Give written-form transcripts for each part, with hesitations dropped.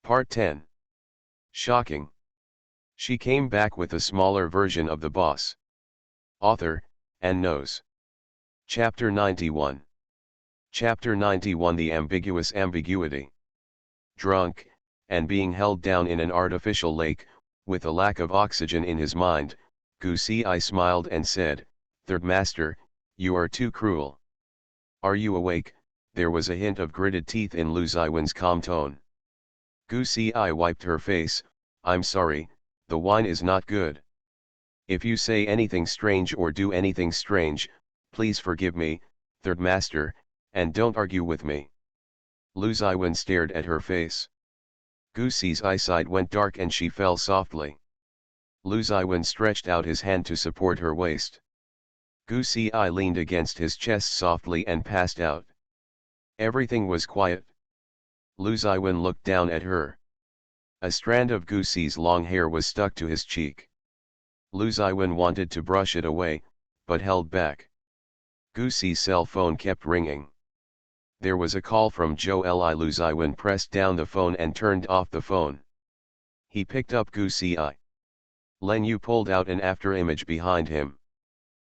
Part 10. Shocking. She came back with a smaller version of the boss. Author, and knows. Chapter 91. Chapter 91, The Ambiguous Ambiguity. Drunk, and being held down in an artificial lake, with a lack of oxygen in his mind, Goosey Eye smiled and said, "Third Master, you are too cruel. Are you awake?" There was a hint of gritted teeth in Lu Ziwen's calm tone. Goosey Eye wiped her face. "I'm sorry, the wine is not good. If you say anything strange or do anything strange, please forgive me, Third Master, and don't argue with me." Lu Ziwen stared at her face. Goosey's eyesight went dark and she fell softly. Lu Ziwen stretched out his hand to support her waist. Goosey Eye leaned against his chest softly and passed out. Everything was quiet. Lu Ziwen looked down at her. A strand of Goosey's long hair was stuck to his cheek. Lu Ziwen wanted to brush it away, but held back. Goosey's cell phone kept ringing. There was a call from Joe Li. Lu Ziwen pressed down the phone and turned off the phone. He picked up Goosey Eye. Len Yu pulled out an afterimage behind him.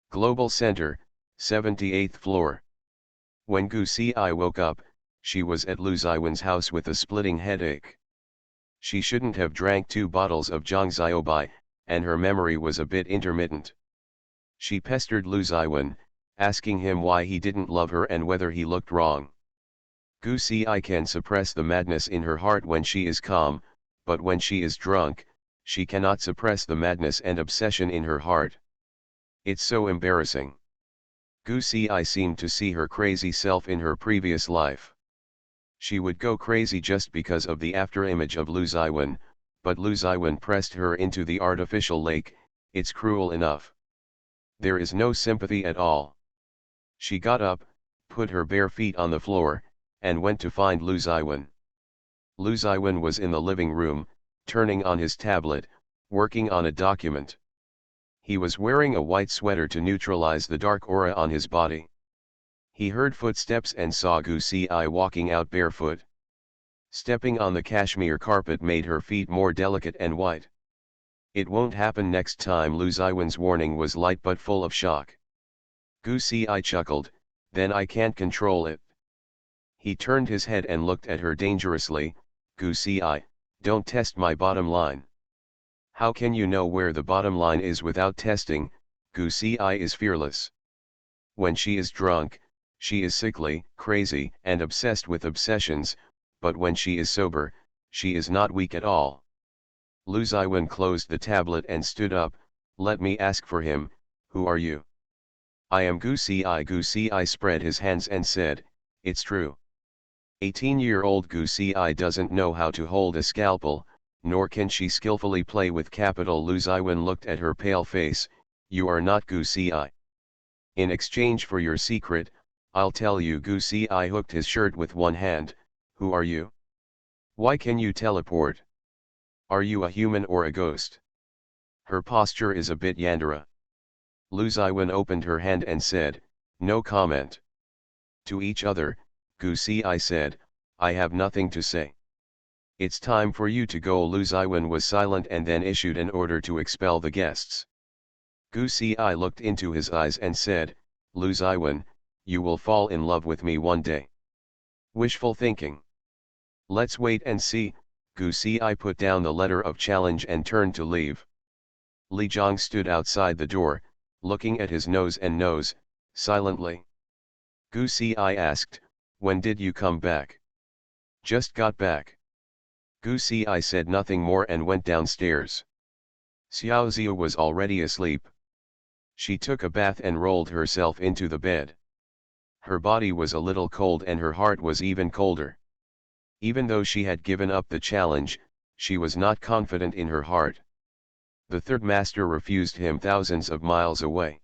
Global Center, 78th floor. When Goosey Eye woke up, she was at Lu Ziwen's house with a splitting headache. She shouldn't have drank 2 bottles of Zhangzhoubai, and her memory was a bit intermittent. She pestered Lu Ziwen, asking him why he didn't love her and whether he looked wrong. Goosey Eye can suppress the madness in her heart when she is calm, but when she is drunk, she cannot suppress the madness and obsession in her heart. It's so embarrassing. Goosey Eye seemed to see her crazy self in her previous life. She would go crazy just because of the afterimage of Lu Ziwen, but Lu Ziwen pressed her into the artificial lake. It's cruel enough. There is no sympathy at all. She got up, put her bare feet on the floor, and went to find Lu Ziwen. Lu Ziwen was in the living room, turning on his tablet, working on a document. He was wearing a white sweater to neutralize the dark aura on his body. He heard footsteps and saw Goosey Eye walking out barefoot. Stepping on the cashmere carpet made her feet more delicate and white. "It won't happen next time." Lu Ziwen's warning was light but full of shock. Goosey Eye chuckled, "Then I can't control it." He turned his head and looked at her dangerously. "Goosey Eye, don't test my bottom line." "How can you know where the bottom line is without testing?" Goosey Eye is fearless. When she is drunk, she is sickly, crazy, and obsessed with obsessions, but when she is sober, she is not weak at all. Lu Ziwen closed the tablet and stood up. "Let me ask for him. Who are you?" "I am Goosey Eye." Goosey Eye spread his hands and said, "It's true." 18-year-old Goosey Eye doesn't know how to hold a scalpel, nor can she skillfully play with capital. Lu Ziwen looked at her pale face. "You are not Goosey Eye. In exchange for your secret, I'll tell you." Goosey Eye hooked his shirt with one hand. "Who are you? Why can you teleport? Are you a human or a ghost?" Her posture is a bit Yandere. Lu Ziwen opened her hand and said, "No comment." To each other, Goosey Eye said, "I have nothing to say. It's time for you to go." Lu Ziwen was silent and then issued an order to expel the guests. Goosey Eye looked into his eyes and said, "Lu Ziwen, you will fall in love with me one day." Wishful thinking. Let's wait and see. Goosey Eye put down the letter of challenge and turned to leave. Li Zhang stood outside the door, looking at his nose and nose, silently. Goosey Eye asked, "When did you come back?" "Just got back." Goosey Eye said nothing more and went downstairs. Xiaoziu was already asleep. She took a bath and rolled herself into the bed. Her body was a little cold and her heart was even colder. Even though she had given up the challenge, she was not confident in her heart. The third master refused him thousands of miles away.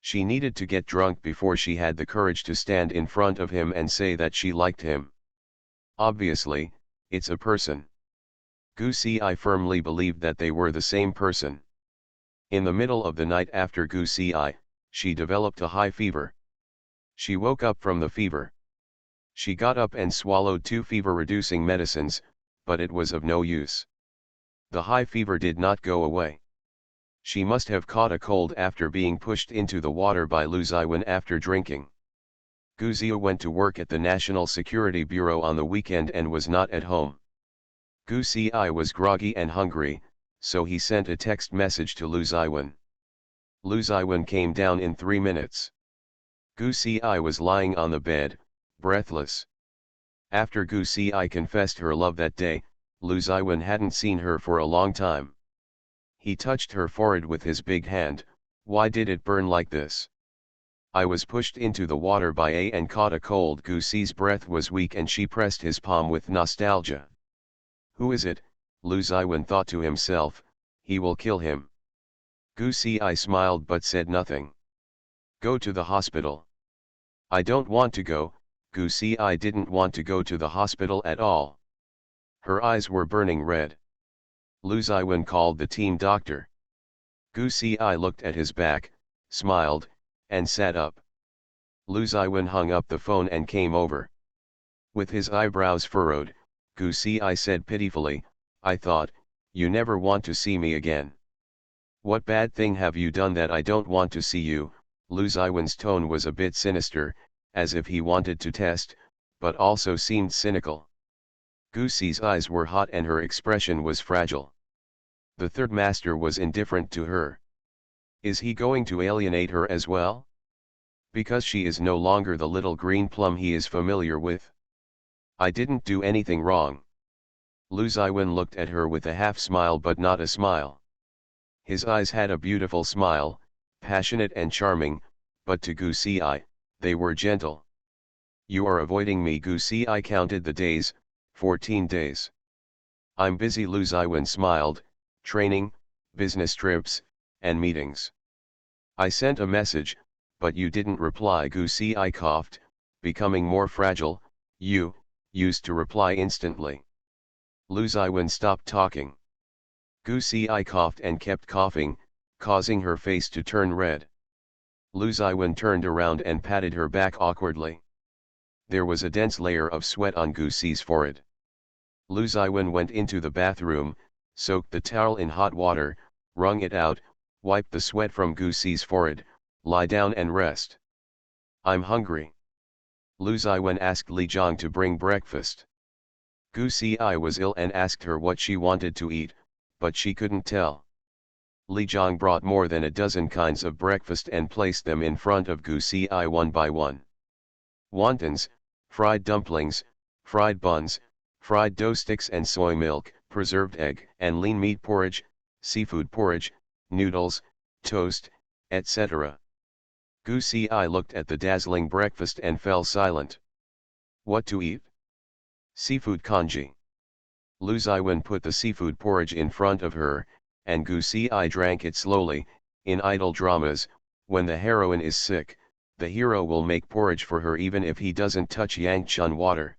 She needed to get drunk before she had the courage to stand in front of him and say that she liked him. Obviously, it's a person. Goosey Eye firmly believed that they were the same person. In the middle of the night after Goosey Eye, she developed a high fever. She woke up from the fever. She got up and swallowed 2 fever-reducing medicines, but it was of no use. The high fever did not go away. She must have caught a cold after being pushed into the water by Lu Ziwen after drinking. Gu Zia went to work at the National Security Bureau on the weekend and was not at home. Gu Si was groggy and hungry, so he sent a text message to Lu Ziwen. Lu Ziwen came down in 3 minutes. Gu Si was lying on the bed, breathless. After Gu Si confessed her love that day, Lu Ziwen hadn't seen her for a long time. He touched her forehead with his big hand. Why did it burn like this? I was pushed into the water by A and caught a cold. Gu Si's breath was weak and she pressed his palm with nostalgia. Who is it? Lu Ziwen thought to himself, he will kill him. Gu Si smiled but said nothing. Go to the hospital. I don't want to go. Gu Si didn't want to go to the hospital at all. Her eyes were burning red. Lu Ziwen called the team doctor. Gu Si looked at his back, smiled, and sat up. Lu Ziwen hung up the phone and came over. With his eyebrows furrowed, Gu Si said pitifully, I thought, you never want to see me again. What bad thing have you done that I don't want to see you? Lu Ziwen's tone was a bit sinister, as if he wanted to test, but also seemed cynical. Gu Si's eyes were hot and her expression was fragile. The third master was indifferent to her. Is he going to alienate her as well? Because she is no longer the little green plum he is familiar with? I didn't do anything wrong. Lu Ziwen looked at her with a half smile but not a smile. His eyes had a beautiful smile, passionate and charming, but to Gu Si they were gentle. You are avoiding me. Gu Si counted the days, 14 days. I'm busy. Lu Ziwen smiled, training, business trips, and meetings. I sent a message, but you didn't reply. Gu Si coughed, becoming more fragile. You used to reply instantly. Lu Ziwen stopped talking. Gu Si coughed and kept coughing, causing her face to turn red. Lu Ziwen turned around and patted her back awkwardly. There was a dense layer of sweat on Gu Si's forehead. Lu Ziwen went into the bathroom, soaked the towel in hot water, wrung it out, wiped the sweat from Gu Si's forehead. Lie down and rest. I'm hungry. Lu Ziwen asked Li Zhang to bring breakfast. Gu Si was ill and asked her what she wanted to eat, but she couldn't tell. Li Zhang brought more than a dozen kinds of breakfast and placed them in front of Gu Si one by one. Wontons, fried dumplings, fried buns, fried dough sticks and soy milk, preserved egg and lean meat porridge, seafood porridge, noodles, toast, etc. Gu Si looked at the dazzling breakfast and fell silent. What to eat? Seafood congee. Lu Ziwen put the seafood porridge in front of her, and Gu Si drank it slowly. In idle dramas, when the heroine is sick, the hero will make porridge for her even if he doesn't touch Yangchun water.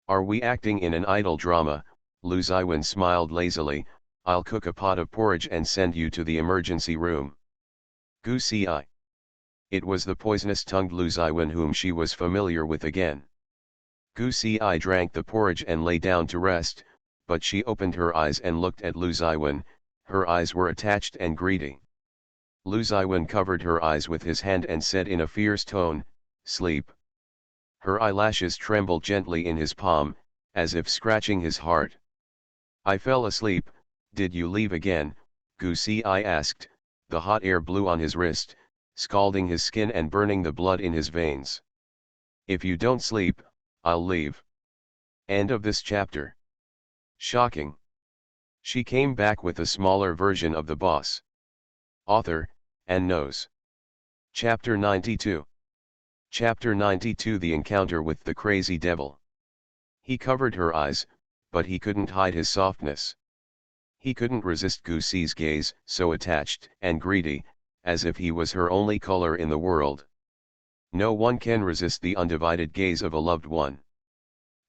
Are we acting in an idle drama? Lu Ziwen smiled lazily. I'll cook a pot of porridge and send you to the emergency room. Gu Si. It was the poisonous-tongued Lu Ziwen whom she was familiar with again. Gu Si drank the porridge and lay down to rest, but she opened her eyes and looked at Lu Ziwen. Her eyes were attached and greedy. Lu Ziwen covered her eyes with his hand and said in a fierce tone, sleep. Her eyelashes trembled gently in his palm, as if scratching his heart. I fell asleep. Did you leave again? Gu Si asked. The hot air blew on his wrist, scalding his skin and burning the blood in his veins. If you don't sleep, I'll leave. End of this chapter. Shocking. She came back with a smaller version of the boss. Author, and knows. Chapter 92. Chapter 92. The encounter with the crazy devil. He covered her eyes, but he couldn't hide his softness. He couldn't resist Gu Si's gaze, so attached and greedy, as if he was her only color in the world. No one can resist the undivided gaze of a loved one.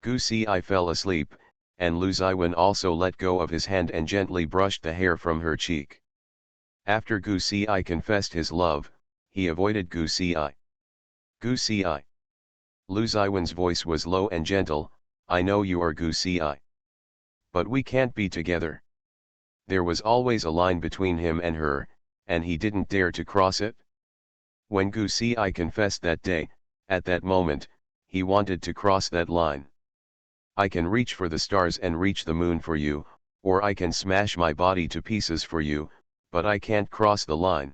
Gu Si fell asleep, and Lu Ziwen also let go of his hand and gently brushed the hair from her cheek. After Gu Si confessed his love, he avoided Gu Si. Gu Si. Lu Ziwen's voice was low and gentle. I know you are Gu Si. But we can't be together. There was always a line between him and her, and he didn't dare to cross it. When Gu Si confessed that day, at that moment, he wanted to cross that line. I can reach for the stars and reach the moon for you, or I can smash my body to pieces for you, but I can't cross the line.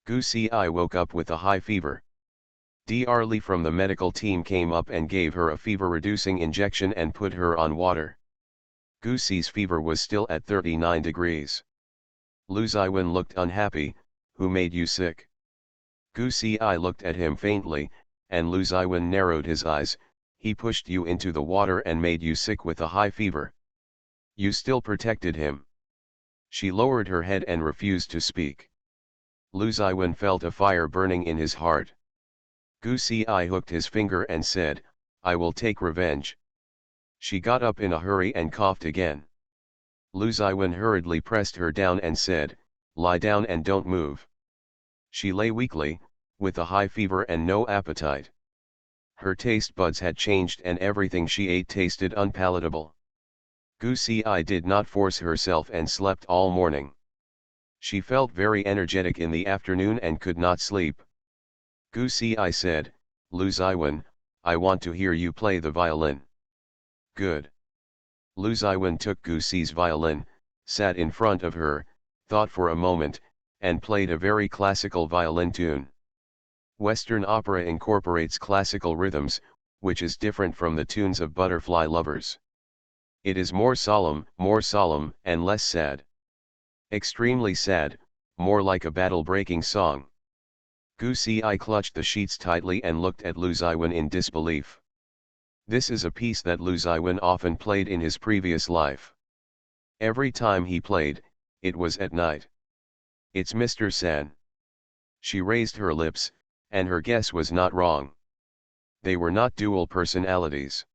Gu Si woke up with a high fever. Dr. Lee from the medical team came up and gave her a fever-reducing injection and put her on water. Gu Si's fever was still at 39 degrees. Lu Ziwen looked unhappy. Who made you sick? Gu Si looked at him faintly, and Lu Ziwen narrowed his eyes. He pushed you into the water and made you sick with a high fever. You still protected him. She lowered her head and refused to speak. Lu Ziwen felt a fire burning in his heart. Gu Si hooked his finger and said, I will take revenge. She got up in a hurry and coughed again. Lu Ziwen hurriedly pressed her down and said, lie down and don't move. She lay weakly, with a high fever and no appetite. Her taste buds had changed and everything she ate tasted unpalatable. Gu Si did not force herself and slept all morning. She felt very energetic in the afternoon and could not sleep. Gu Si said, Lu Ziwen, I want to hear you play the violin. Good. Lu Ziwen took Gu Si's violin, sat in front of her, thought for a moment, and played a very classical violin tune. Western opera incorporates classical rhythms, which is different from the tunes of butterfly lovers. It is more solemn, and less sad. Extremely sad, more like a battle-breaking song. Gu Si clutched the sheets tightly and looked at Lu Ziwen in disbelief. This is a piece that Lu Ziwen often played in his previous life. Every time he played, it was at night. It's Mr. San. She raised her lips, and her guess was not wrong. They were not dual personalities.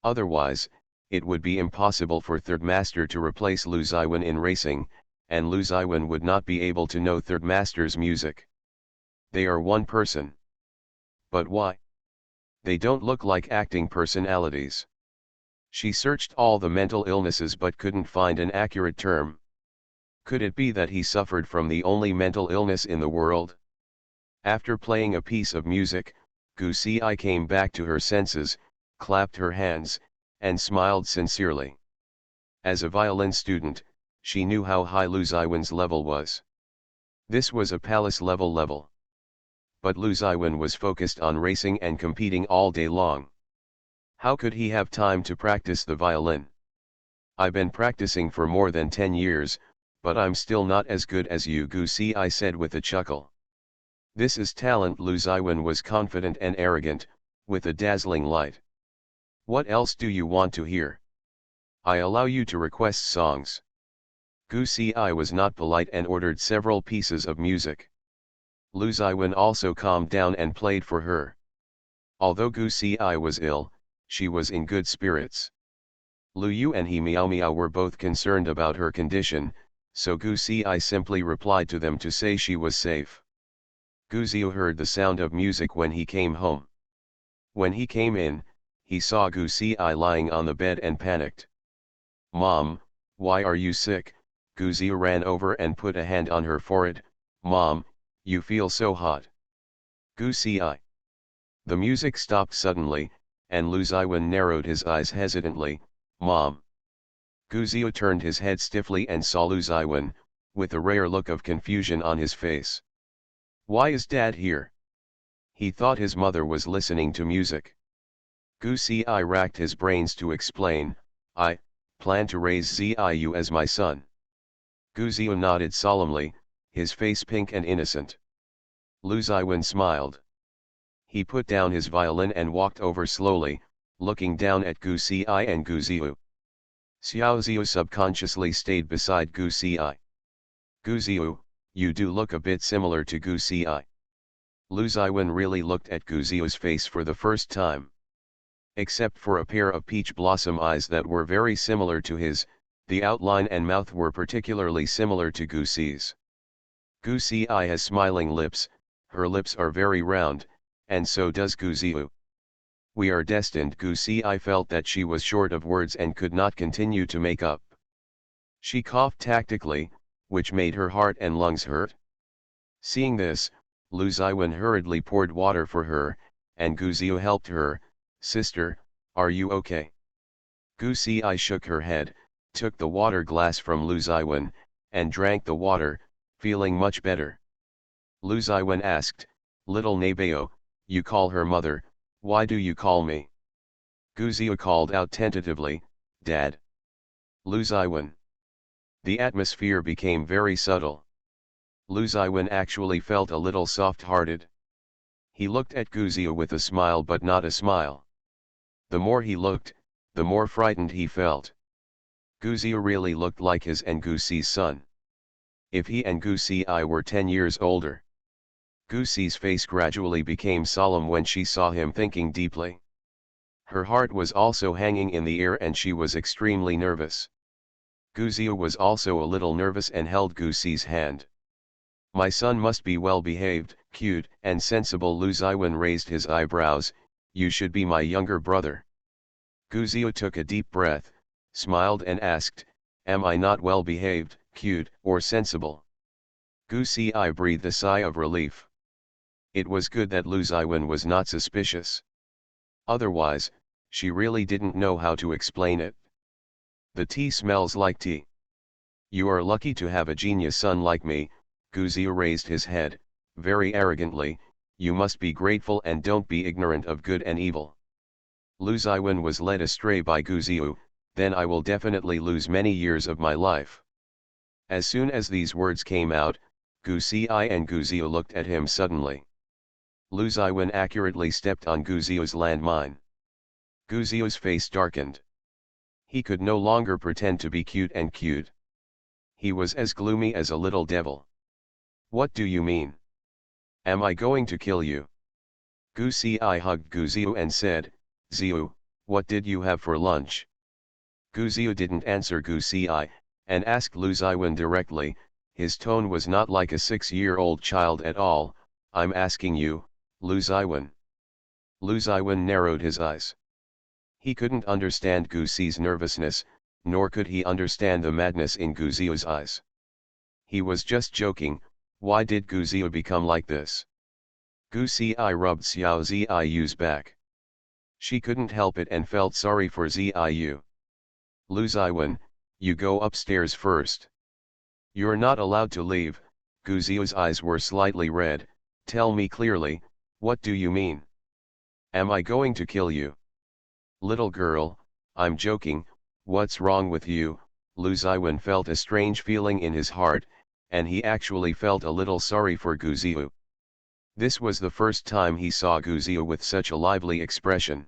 Otherwise, it would be impossible for Third Master to replace Lu Ziwen in racing, and Lu Ziwen would not be able to know Third Master's music. They are one person. But why? They don't look like acting personalities. She searched all the mental illnesses but couldn't find an accurate term. Could it be that he suffered from the only mental illness in the world? After playing a piece of music, Gu Si came back to her senses, clapped her hands, and smiled sincerely. As a violin student, she knew how high Lu Ziwen's level was. This was a palace level. But Lu Ziwen was focused on racing and competing all day long. How could he have time to practice the violin? I've been practicing for more than 10 years, but I'm still not as good as you, Gu Si said with a chuckle. This is talent. Lu Ziwen was confident and arrogant, with a dazzling light. What else do you want to hear? I allow you to request songs. Gu Si was not polite and ordered several pieces of music. Lu Ziwen also calmed down and played for her. Although Gu Si was ill, she was in good spirits. Lu Yu and He Miao were both concerned about her condition, so Gu Si simply replied to them to say she was safe. Gu Ziu heard the sound of music when he came home. When he came in, he saw Gu Si lying on the bed and panicked. Mom, why are you sick? Gu Ziu ran over and put a hand on her forehead. Mom, you feel so hot. Gu Si. The music stopped suddenly, and Lu Ziwen narrowed his eyes hesitantly. Mom. Gu Ziu turned his head stiffly and saw Lu Ziwen, with a rare look of confusion on his face. Why is Dad here? He thought his mother was listening to music. Gu Si racked his brains to explain. I plan to raise Ziyu as my son. Gu Ziu nodded solemnly, his face pink and innocent. Lu Ziwen smiled. He put down his violin and walked over slowly, looking down at Gu Si and Gu Ziu. Xiao Ziu subconsciously stayed beside Gu Si. Gu Ziu, you do look a bit similar to Gu Si. Lu Ziwen really looked at Gu Ziu's face for the first time. Except for a pair of peach blossom eyes that were very similar to his, the outline and mouth were particularly similar to Gu Si's. Gu Si has smiling lips, her lips are very round, and so does Gu Ziu. We are destined. Gu I felt that she was short of words and could not continue to make up. She coughed tactically, which made her heart and lungs hurt. Seeing this, Lu Ziwen hurriedly poured water for her, and Gu Ziyu helped her. Sister, are you okay? Gu I shook her head, took the water glass from Lu Ziwen, and drank the water, feeling much better. Lu Ziwen asked, Little Nabeo, you call her mother, why do you call me? Gu Ziyu called out tentatively, Dad. Lu Ziwen. The atmosphere became very subtle. Lu Ziwen actually felt a little soft-hearted. He looked at Gu Ziyu with a smile but not a smile. The more he looked, the more frightened he felt. Gu Ziyu really looked like his and Gu Si's son. If he and Gu I were 10 years older. Gu Si's face gradually became solemn when she saw him thinking deeply. Her heart was also hanging in the air and she was extremely nervous. Gu Ziyu was also a little nervous and held Gu Si's hand. My son must be well behaved, cute, and sensible. Lu Ziwen raised his eyebrows, you should be my younger brother. Gu Ziyu took a deep breath, smiled and asked, am I not well behaved, cute, or sensible? Gu I breathed a sigh of relief. It was good that Lu Ziwen was not suspicious. Otherwise, she really didn't know how to explain it. The tea smells like tea. You are lucky to have a genius son like me. Gu Ziyu raised his head, very arrogantly, you must be grateful and don't be ignorant of good and evil. Lu Ziwen was led astray by Gu Ziyu, then I will definitely lose many years of my life. As soon as these words came out, Gu I and Gu Ziyu looked at him suddenly. Lu Ziwen accurately stepped on Gu Ziyu's landmine. Gu Ziyu's face darkened. He could no longer pretend to be cute. He was as gloomy as a little devil. What do you mean? Am I going to kill you? Gu I hugged Gu Ziyu and said, Ziyu, what did you have for lunch? Gu Ziyu didn't answer Gu I, and asked Lu Ziwen directly. His tone was not like a 6-year-old child at all. I'm asking you, Lu Ziwen. Lu Ziwen narrowed his eyes. He couldn't understand Gu Si's nervousness, nor could he understand the madness in Gu Ziyu's eyes. He was just joking. Why did Gu Ziyu become like this? Gu I rubbed Xiao Ziyu's back. She couldn't help it and felt sorry for Ziyu. Lu Ziwen, you go upstairs first. You're not allowed to leave. Gu Ziyu's eyes were slightly red. Tell me clearly, what do you mean? Am I going to kill you? Little girl, I'm joking, what's wrong with you? Lu Ziwen felt a strange feeling in his heart, and he actually felt a little sorry for Gu Ziyu. This was the first time he saw Gu Ziyu with such a lively expression.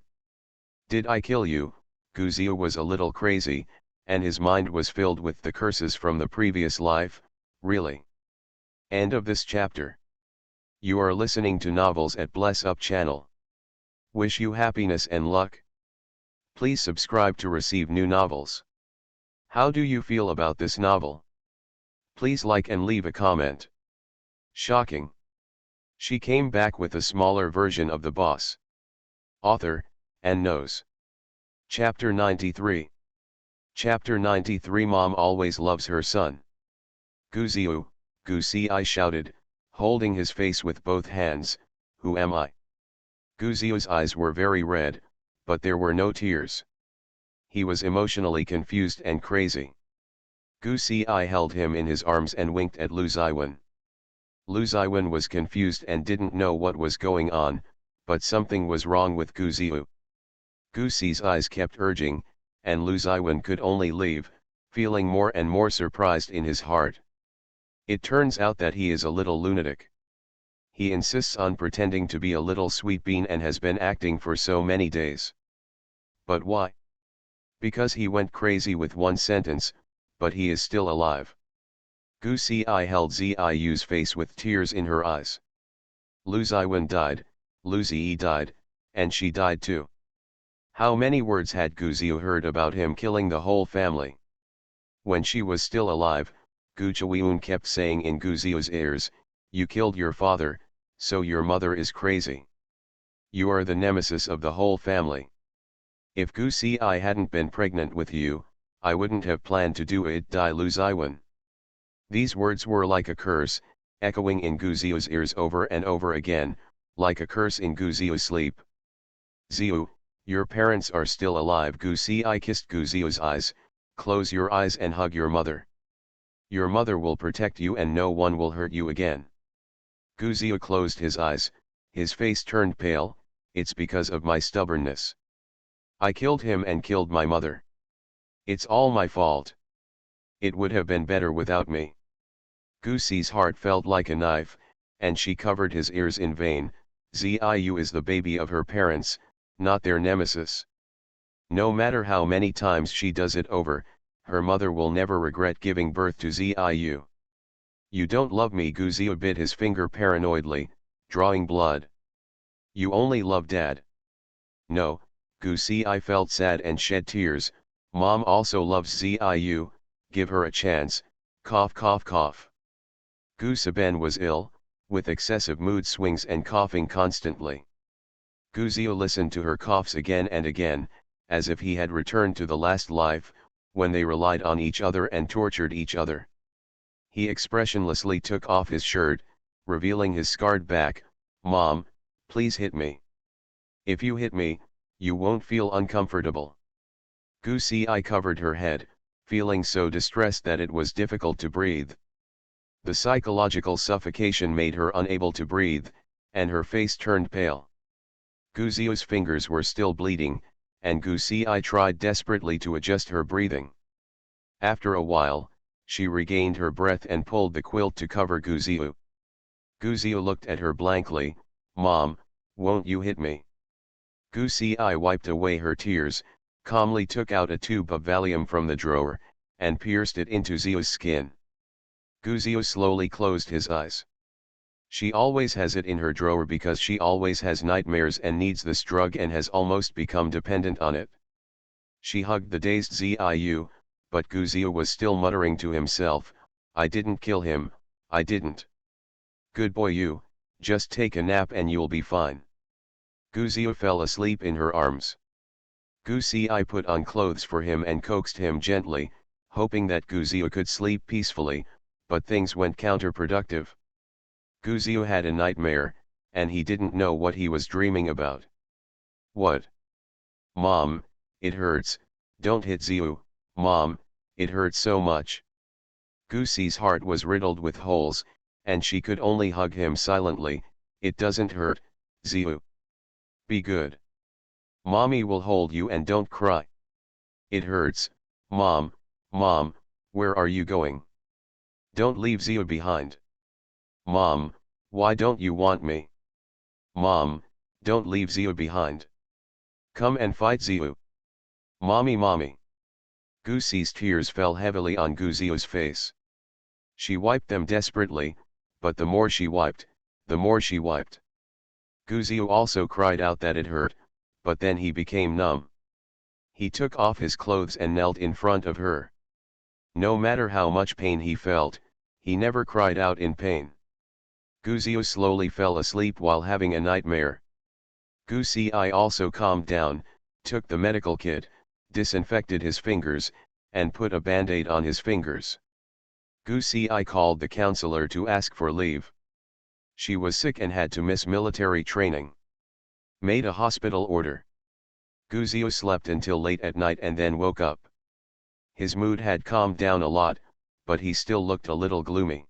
Did I kill you? Gu Ziyu was a little crazy, and his mind was filled with the curses from the previous life, really. End of this chapter. You are listening to Novels at Bless Up channel. Wish you happiness and luck. Please subscribe to receive new novels. How do you feel about this novel? Please like and leave a comment. Shocking. She came back with a smaller version of the boss. Author, and knows. Chapter 93. Chapter 93. Mom always loves her son. Gu Ziyu, Gu I shouted, holding his face with both hands, who am I? Gu Ziyu's eyes were very red, but there were no tears. He was emotionally confused and crazy. Gu I held him in his arms and winked at Lu Ziwen. Lu Ziwen was confused and didn't know what was going on, but something was wrong with Gu Ziyu. Gu Si's eyes kept urging, and Lu Ziwen could only leave, feeling more and more surprised in his heart. It turns out that he is a little lunatic. He insists on pretending to be a little sweet bean and has been acting for so many days. But why? Because he went crazy with one sentence, but he is still alive. Gu I held Ziyu's face with tears in her eyes. Lu Ziwen died, Lu Ziyi died, and she died too. How many words had Gu Ziyu heard about him killing the whole family? When she was still alive, Gu Chiweun kept saying in Gu Ziyu's ears, you killed your father, so your mother is crazy. You are the nemesis of the whole family. If Gusi I hadn't been pregnant with you, I wouldn't have planned to do it die Lu Ziwen. These words were like a curse, echoing in Guzio's ears over and over again, like a curse in Guzio's sleep. Ziu, your parents are still alive. Gusi I kissed Guzio's eyes. Close your eyes and hug your mother. Your mother will protect you and no one will hurt you again. Guzio closed his eyes, his face turned pale. It's because of my stubbornness. I killed him and killed my mother. It's all my fault. It would have been better without me. Gusi's heart felt like a knife, and she covered his ears in vain. Ziu is the baby of her parents, not their nemesis. No matter how many times she does it over, her mother will never regret giving birth to Ziu. You don't love me. Guzio bit his finger paranoidly, drawing blood. You only love Dad. No, Gusi felt sad and shed tears. Mom also loves Ziu, give her a chance, cough cough cough. Gusiben was ill, with excessive mood swings and coughing constantly. Guzio listened to her coughs again and again, as if he had returned to the last life, when they relied on each other and tortured each other. He expressionlessly took off his shirt, revealing his scarred back. Mom, please hit me. If you hit me, you won't feel uncomfortable. Gusi covered her head, feeling so distressed that it was difficult to breathe. The psychological suffocation made her unable to breathe, and her face turned pale. Guzio's fingers were still bleeding, and Gusi tried desperately to adjust her breathing. After a while, she regained her breath and pulled the quilt to cover Guzio. Guzio looked at her blankly. Mom, won't you hit me? Gusi wiped away her tears, calmly took out a tube of Valium from the drawer, and pierced it into Zio's skin. Guzio slowly closed his eyes. She always has it in her drawer because she always has nightmares and needs this drug and has almost become dependent on it. She hugged the dazed Ziu, but Guzio was still muttering to himself, I didn't kill him, I didn't. Good boy you, just take a nap and you'll be fine. Guzio fell asleep in her arms. Gusi put on clothes for him and coaxed him gently, hoping that Guzio could sleep peacefully, but things went counterproductive. Guzio had a nightmare, and he didn't know what he was dreaming about. What? Mom, it hurts, don't hit Ziu, Mom, it hurts so much. Gusi's heart was riddled with holes, and she could only hug him silently. It doesn't hurt, Ziu. Be good. Mommy will hold you and don't cry. It hurts, Mom, Mom, where are you going? Don't leave Ziu behind. Mom, why don't you want me? Mom, don't leave Ziu behind. Come and fight Ziu. Mommy, mommy. Gusi's tears fell heavily on Guzio's face. She wiped them desperately, but the more she wiped, the more she wiped. Guzio also cried out that it hurt, but then he became numb. He took off his clothes and knelt in front of her. No matter how much pain he felt, he never cried out in pain. Guzio slowly fell asleep while having a nightmare. Gusi also calmed down, took the medical kit, disinfected his fingers, and put a band-aid on his fingers. Gusi called the counselor to ask for leave. She was sick and had to miss military training. Made a hospital order. Guzio slept until late at night and then woke up. His mood had calmed down a lot, but he still looked a little gloomy.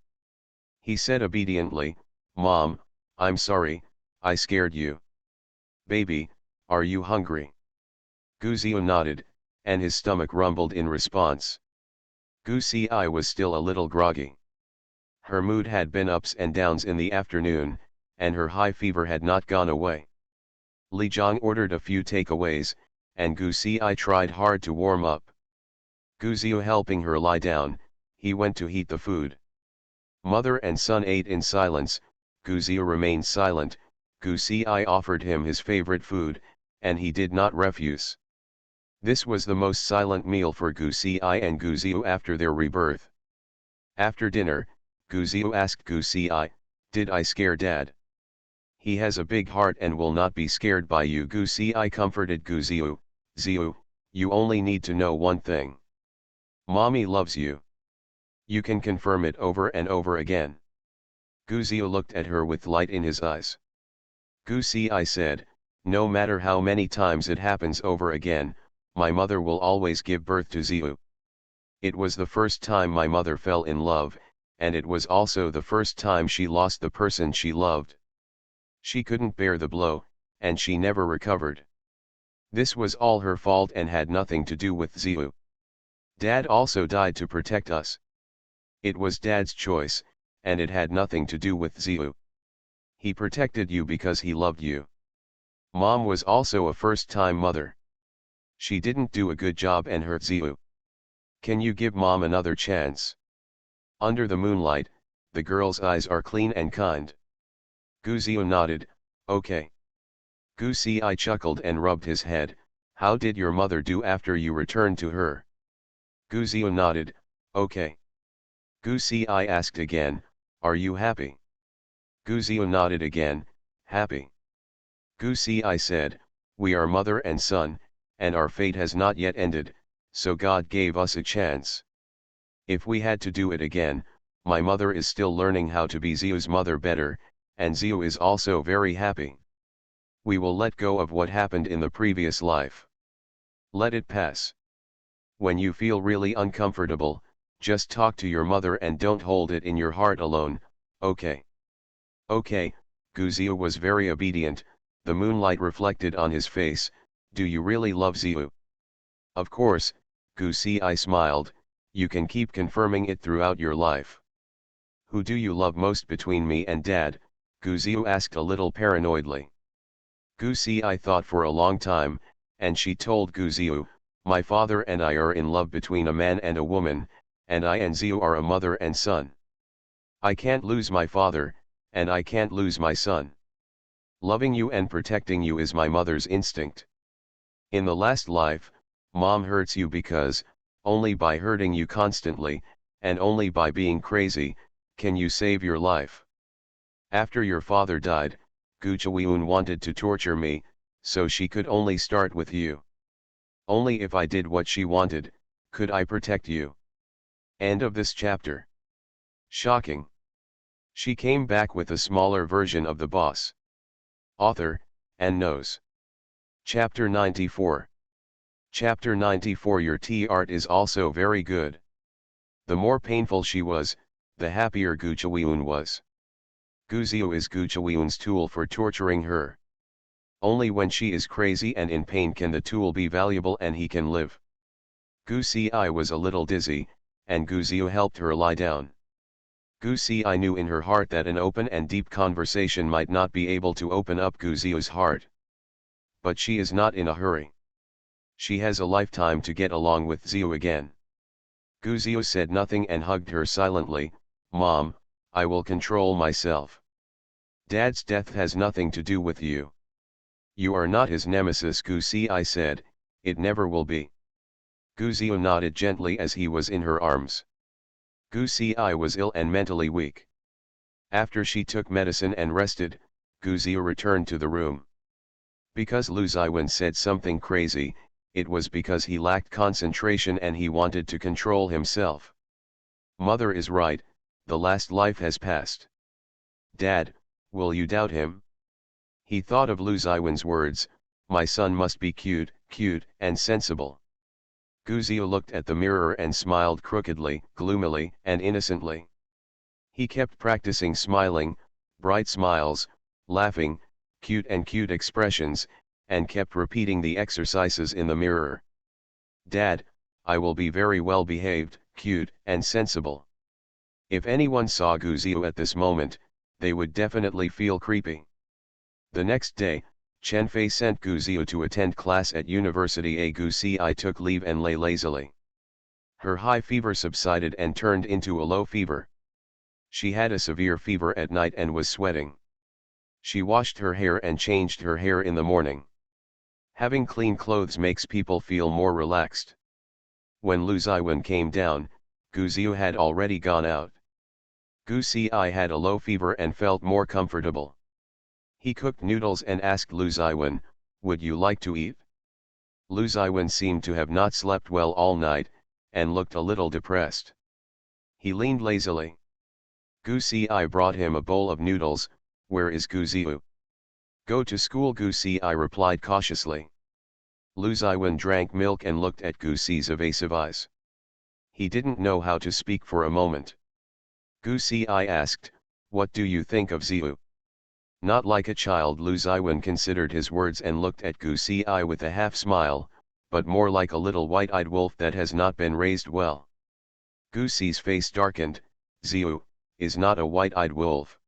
He said obediently, Mom, I'm sorry, I scared you. Baby, are you hungry? Guzio nodded, and his stomach rumbled in response. Gusi was still a little groggy. Her mood had been ups and downs in the afternoon, and her high fever had not gone away. Li Zhang ordered a few takeaways, and Gusi tried hard to warm up. Guzio helping her lie down, he went to heat the food. Mother and son ate in silence. Guzio remained silent. Gusi offered him his favorite food, and he did not refuse. This was the most silent meal for Gusi and Guzio after their rebirth. After dinner, Guzio asked Gusi, did I scare Dad? He has a big heart and will not be scared by you. Gu Si comforted Gu Ziu. Ziu, you only need to know one thing. Mommy loves you. You can confirm it over and over again. Gu Ziu looked at her with light in his eyes. Gu Si said, no matter how many times it happens over again, my mother will always give birth to Ziu. It was the first time my mother fell in love, and it was also the first time she lost the person she loved. She couldn't bear the blow, and she never recovered. This was all her fault and had nothing to do with Ziu. Dad also died to protect us. It was Dad's choice, and it had nothing to do with Ziu. He protected you because he loved you. Mom was also a first-time mother. She didn't do a good job and hurt Ziu. Can you give Mom another chance? Under the moonlight, the girl's eyes are clean and kind. Gu Ziu nodded, okay. Gu Si chuckled and rubbed his head. How did your mother do after you returned to her? Gu Ziu nodded, okay. Gu Si asked again, are you happy? Gu Ziu nodded again, happy. Gu Si said, we are mother and son, and our fate has not yet ended, so God gave us a chance. If we had to do it again, my mother is still learning how to be Ziu's mother better, and Ziu is also very happy. We will let go of what happened in the previous life. Let it pass. When you feel really uncomfortable, just talk to your mother and don't hold it in your heart alone, okay? Okay, Gu Ziu was very obedient. The moonlight reflected on his face. Do you really love Ziu? Of course, Gu Si smiled, you can keep confirming it throughout your life. Who do you love most between me and Dad? Gu Ziu asked a little paranoidly. Gu Si thought for a long time, and she told Gu Ziu, my father and I are in love between a man and a woman, and I and Ziu are a mother and son. I can't lose my father, and I can't lose my son. Loving you and protecting you is my mother's instinct. In the last life, Mom hurts you because, only by hurting you constantly, and only by being crazy, can you save your life. After your father died, Gu Chawiun wanted to torture me, so she could only start with you. Only if I did what she wanted, could I protect you. End of this chapter. Shocking. She came back with a smaller version of the boss. Author, and knows. Chapter 94. Chapter 94. Your tea art is also very good. The more painful she was, the happier Gu Chawiun was. Gu Ziu is Gu Chawiun's tool for torturing her. Only when she is crazy and in pain can the tool be valuable and he can live. Gu Si was a little dizzy, and Gu Ziu helped her lie down. Gu Si knew in her heart that an open and deep conversation might not be able to open up Gu Ziu's heart. But she is not in a hurry. She has a lifetime to get along with Ziu again. Gu Ziu said nothing and hugged her silently. Mom, I will control myself. Dad's death has nothing to do with you. You are not his nemesis. Gu Si said, it never will be. Gu Ziu nodded gently as he was in her arms. Gu Si was ill and mentally weak. After she took medicine and rested, Gu Ziu returned to the room. Because Lu Ziwen said something crazy, it was because he lacked concentration and he wanted to control himself. Mother is right, the last life has passed. Dad, will you doubt him? He thought of Lu Ziwen's words, my son must be cute, and sensible. Gu Ziu looked at the mirror and smiled crookedly, gloomily, and innocently. He kept practicing smiling, bright smiles, laughing, cute expressions, and kept repeating the exercises in the mirror. Dad, I will be very well behaved, cute, and sensible. If anyone saw Gu Ziu at this moment, they would definitely feel creepy. The next day, Chen Fei sent Gu Ziu to attend class at university. Gu Si took leave and lay lazily. Her high fever subsided and turned into a low fever. She had a severe fever at night and was sweating. She washed her hair and changed her hair in the morning. Having clean clothes makes people feel more relaxed. When Lu Ziwen came down, Gu Ziu had already gone out. Gu Si had a low fever and felt more comfortable. He cooked noodles and asked Lu Ziwen, "Would you like to eat?" Lu Ziwen seemed to have not slept well all night, and looked a little depressed. He leaned lazily. Gu Ci brought him a bowl of noodles. "Where is Gu Ziu?" "Go to school," Gu Ci replied cautiously. Lu Ziwen drank milk and looked at Gu Ci's evasive eyes. He didn't know how to speak for a moment. Gu Ci asked, "What do you think of Ziu?" Not like a child, Lu Ziwen considered his words and looked at Gu Ci with a half smile, but more like a little white-eyed wolf that has not been raised well. Gu Ci's face darkened. "Ziu is not a white-eyed wolf.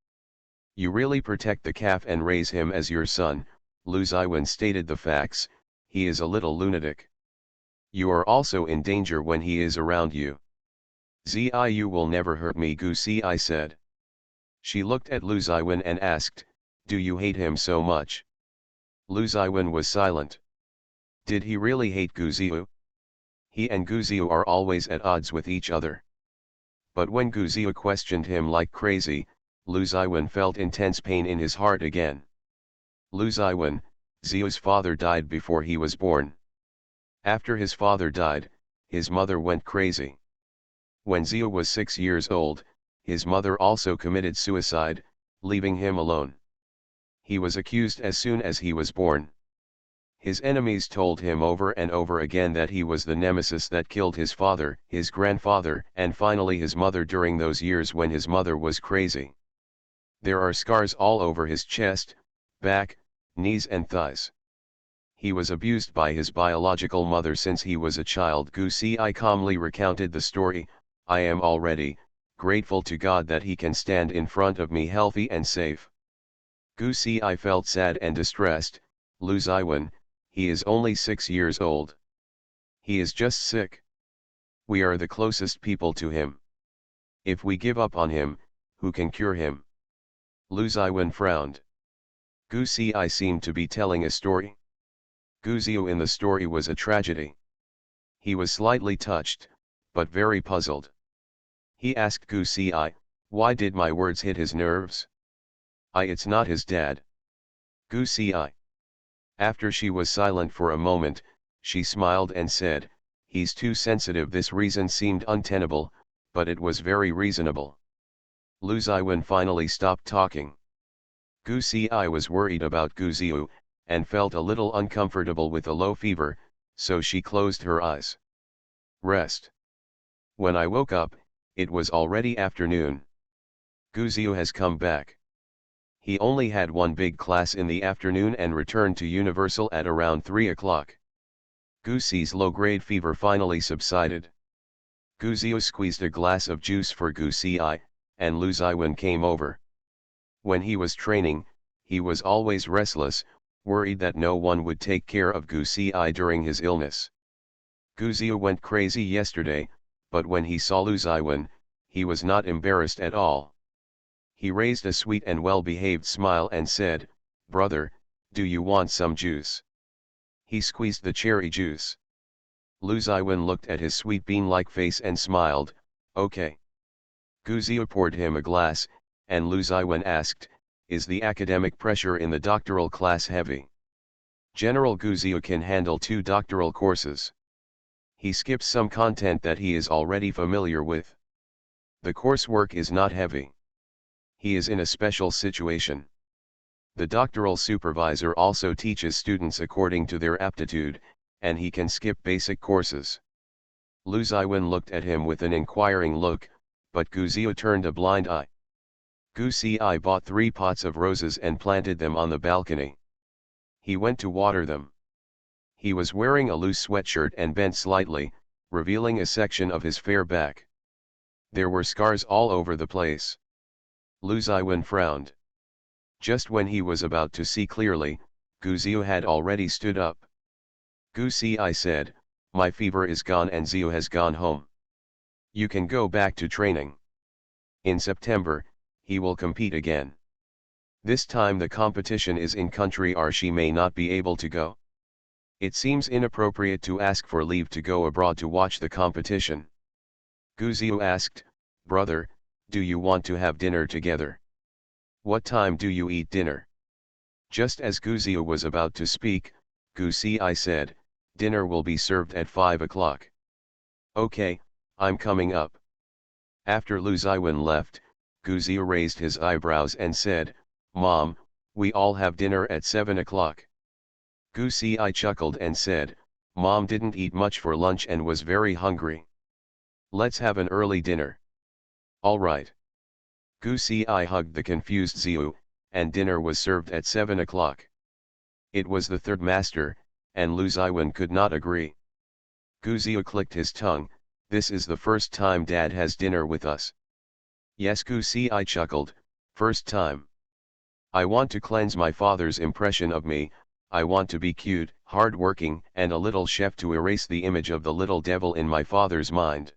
You really protect the calf and raise him as your son." Lu Ziwen stated the facts. "He is a little lunatic. You are also in danger when he is around you." "Ziu will never hurt me," Gu Ci said. She looked at Lu Ziwen and asked, "Do you hate him so much?" Lu Ziwen was silent. Did he really hate Gu Ziu? He and Gu Ziu are always at odds with each other. But when Gu Ziu questioned him like crazy, Lu Ziwen felt intense pain in his heart again. Lu Ziwen, Ziu's father died before he was born. After his father died, his mother went crazy. When Ziu was 6 years old, his mother also committed suicide, leaving him alone. He was accused as soon as he was born. His enemies told him over and over again that he was the nemesis that killed his father, his grandfather, and finally his mother during those years when his mother was crazy. There are scars all over his chest, back, knees and thighs. He was abused by his biological mother since he was a child. Gu Ci calmly recounted the story. "I am already grateful to God that he can stand in front of me healthy and safe." Gu Ci felt sad and distressed. "Lu Ziwen, he is only 6 years old. He is just sick. We are the closest people to him. If we give up on him, who can cure him?" Lu Ziwen frowned. Gu Ci seemed to be telling a story. Gu Ziu in the story was a tragedy. He was slightly touched, but very puzzled. He asked Gu Ci, "Why did my words hit his nerves?" "It's not his dad." Gu Ci. After she was silent for a moment, she smiled and said, "He's too sensitive." This reason seemed untenable, but it was very reasonable. Lu Ziwen finally stopped talking. Gu Ci was worried about Gu Ziu, and felt a little uncomfortable with a low fever, so she closed her eyes. Rest. When I woke up, it was already afternoon. Gu Ziu has come back. He only had one big class in the afternoon and returned to Universal at around 3 o'clock. Gu Ci's low-grade fever finally subsided. Gu Ziu squeezed a glass of juice for Gu Ci, and Lu Ziwen came over. When he was training, he was always restless, worried that no one would take care of Gu Ci during his illness. Gu Ziu went crazy yesterday, but when he saw Lu Ziwen, he was not embarrassed at all. He raised a sweet and well-behaved smile and said, "Brother, do you want some juice?" He squeezed the cherry juice. Lu Ziwen looked at his sweet bean-like face and smiled. "Okay." Gu Ziu poured him a glass, and Lu Ziwen asked, "Is the academic pressure in the doctoral class heavy?" General Gu Ziu can handle 2 doctoral courses. He skips some content that he is already familiar with. The coursework is not heavy. He is in a special situation. The doctoral supervisor also teaches students according to their aptitude, and he can skip basic courses. Lu Ziwen looked at him with an inquiring look, but Gu Ziu turned a blind eye. Gu Ci bought 3 pots of roses and planted them on the balcony. He went to water them. He was wearing a loose sweatshirt and bent slightly, revealing a section of his fair back. There were scars all over the place. Lu Ziwen frowned. Just when he was about to see clearly, Gu Ziu had already stood up. Gu Ci said, "My fever is gone and Ziu has gone home. You can go back to training. In September, he will compete again. This time the competition is in country or she may not be able to go. It seems inappropriate to ask for leave to go abroad to watch the competition." Gu Ziu asked, "Brother, do you want to have dinner together? What time do you eat dinner?" Just as Guzio was about to speak, Guzii said, "Dinner will be served at 5 o'clock. Okay, I'm coming up." After Lu Ziwen left, Guzio raised his eyebrows and said, "Mom, we all have dinner at 7 o'clock. Guzii chuckled and said, "Mom didn't eat much for lunch and was very hungry. Let's have an early dinner." "All right." Guzii hugged the confused Ziu, and dinner was served at 7 o'clock. It was the third master, and Lu Ziwen could not agree. Guzio clicked his tongue, "This is the first time Dad has dinner with us." "Yes," Guzii chuckled, "first time. I want to cleanse my father's impression of me. I want to be cute, hard-working, and a little chef to erase the image of the little devil in my father's mind."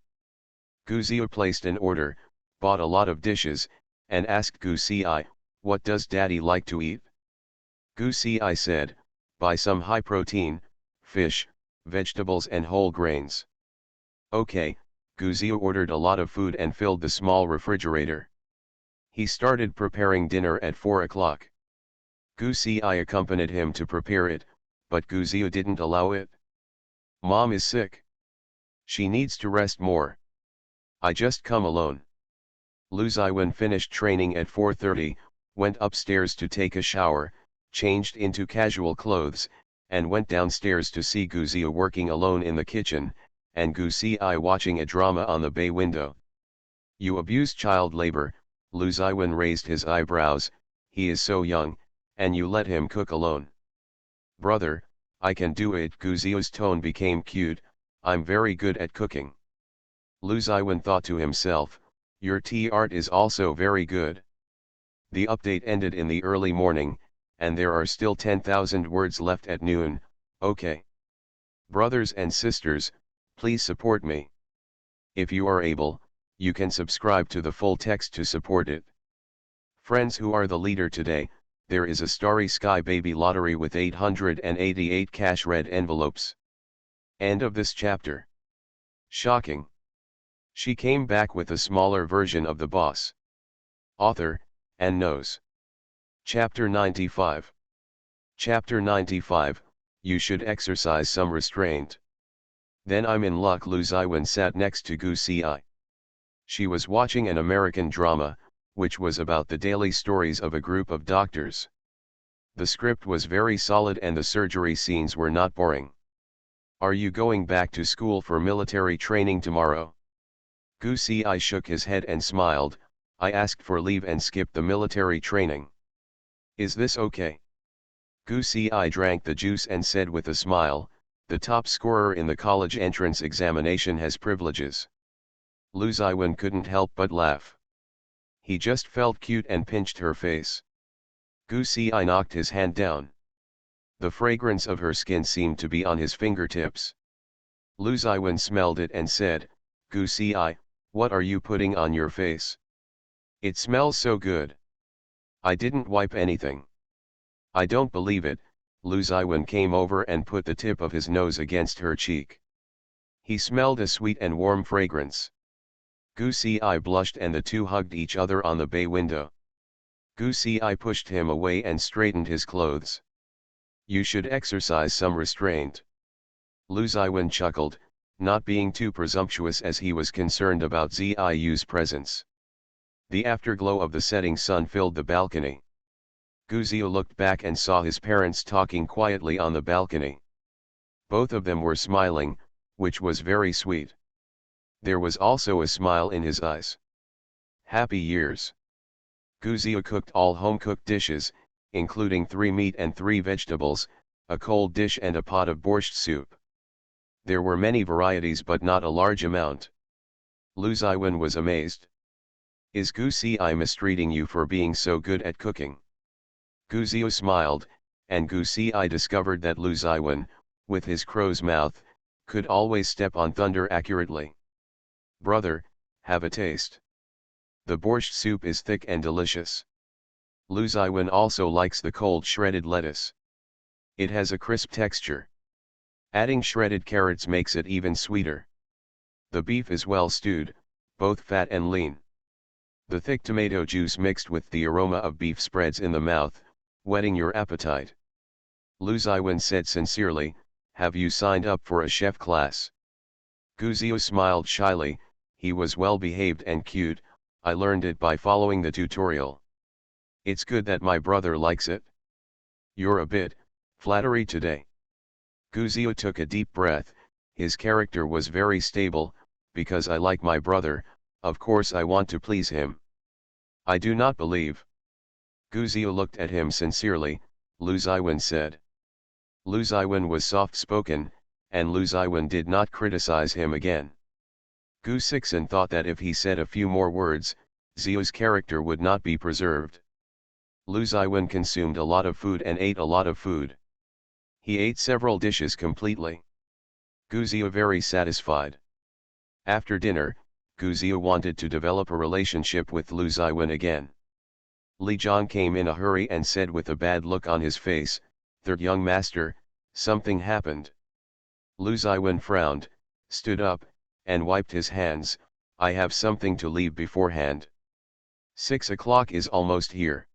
Guzio placed an order, bought a lot of dishes, and asked Guzii, "What does Daddy like to eat?" Guzii said, "Buy some high-protein, fish, vegetables and whole grains." Okay, Guzio ordered a lot of food and filled the small refrigerator. He started preparing dinner at 4 o'clock. Guzii accompanied him to prepare it, but Guzio didn't allow it. "Mom is sick. She needs to rest more. I just come alone." Lu Ziwen finished training at 4:30, went upstairs to take a shower, changed into casual clothes, and went downstairs to see Guzio working alone in the kitchen, and Guzii watching a drama on the bay window. "You abuse child labor," Lu Ziwen raised his eyebrows, "he is so young, and you let him cook alone." "Brother, I can do it." Guzio's tone became cute, "I'm very good at cooking." Lu Ziwen thought to himself, "Your tea art is also very good." The update ended in the early morning, and there are still 10,000 words left at noon. Okay. Brothers and sisters, please support me. If you are able, you can subscribe to the full text to support it. Friends, who are the leader today? There is a Starry Sky Baby lottery with 888 cash red envelopes. End of this chapter. Shocking. She came back with a smaller version of the boss. Author, and knows. Chapter 95. Chapter 95, You should exercise some restraint. Then I'm in luck. Lu Ziwen sat next to Guzii. She was watching an American drama, which was about the daily stories of a group of doctors. The script was very solid and the surgery scenes were not boring. "Are you going back to school for military training tomorrow?" Guzii shook his head and smiled. "I asked for leave and skipped the military training. Is this okay?" Guzii drank the juice and said with a smile, "The top scorer in the college entrance examination has privileges." Lu Ziwen couldn't help but laugh. He just felt cute and pinched her face. Guzii knocked his hand down. The fragrance of her skin seemed to be on his fingertips. Lu Ziwen smelled it and said, "Guzii, what are you putting on your face? It smells so good." "I didn't wipe anything." "I don't believe it." Lu Ziwen came over and put the tip of his nose against her cheek. He smelled a sweet and warm fragrance. Guzii blushed and the two hugged each other on the bay window. Guzii pushed him away and straightened his clothes. "You should exercise some restraint." Lu Ziwen chuckled, not being too presumptuous as he was concerned about Ziu's presence. The afterglow of the setting sun filled the balcony. Guzio looked back and saw his parents talking quietly on the balcony. Both of them were smiling, which was very sweet. There was also a smile in his eyes. Happy years. Guzio cooked all home-cooked dishes, including 3 meat and 3 vegetables, a cold dish and a pot of borscht soup. There were many varieties but not a large amount. Lu Ziwen was amazed. "Is Guzii mistreating you for being so good at cooking?" Guzio smiled, and Guzii discovered that Lu Ziwen, with his crow's mouth, could always step on thunder accurately. "Brother, have a taste. The borscht soup is thick and delicious." Lu Ziwen also likes the cold shredded lettuce. It has a crisp texture. Adding shredded carrots makes it even sweeter. The beef is well stewed, both fat and lean. The thick tomato juice mixed with the aroma of beef spreads in the mouth. whetting your appetite. Lu Ziwen said sincerely, have you signed up for a chef class? Gu Zio smiled shyly, he was well behaved and cute, I learned it by following the tutorial. It's good that my brother likes it. You're a bit flattery today. Gu Zio took a deep breath, his character was very stable, because I like my brother, of course I want to please him. I do not believe. Gu Zio looked at him sincerely, Lu Ziwen said. Lu Ziwen was soft-spoken, and Lu Ziwen did not criticize him again. Gu Sixen thought that if he said a few more words, Zio's character would not be preserved. Lu Ziwen consumed a lot of food and ate a lot of food. He ate several dishes completely. Gu Zio very satisfied. After dinner, Gu Zio wanted to develop a relationship with Lu Ziwen again. Li Zhang came in a hurry and said with a bad look on his face, "Third young master, something happened." Lu Ziwen frowned, stood up, and wiped his hands, "I have something to leave beforehand. 6 o'clock is almost here."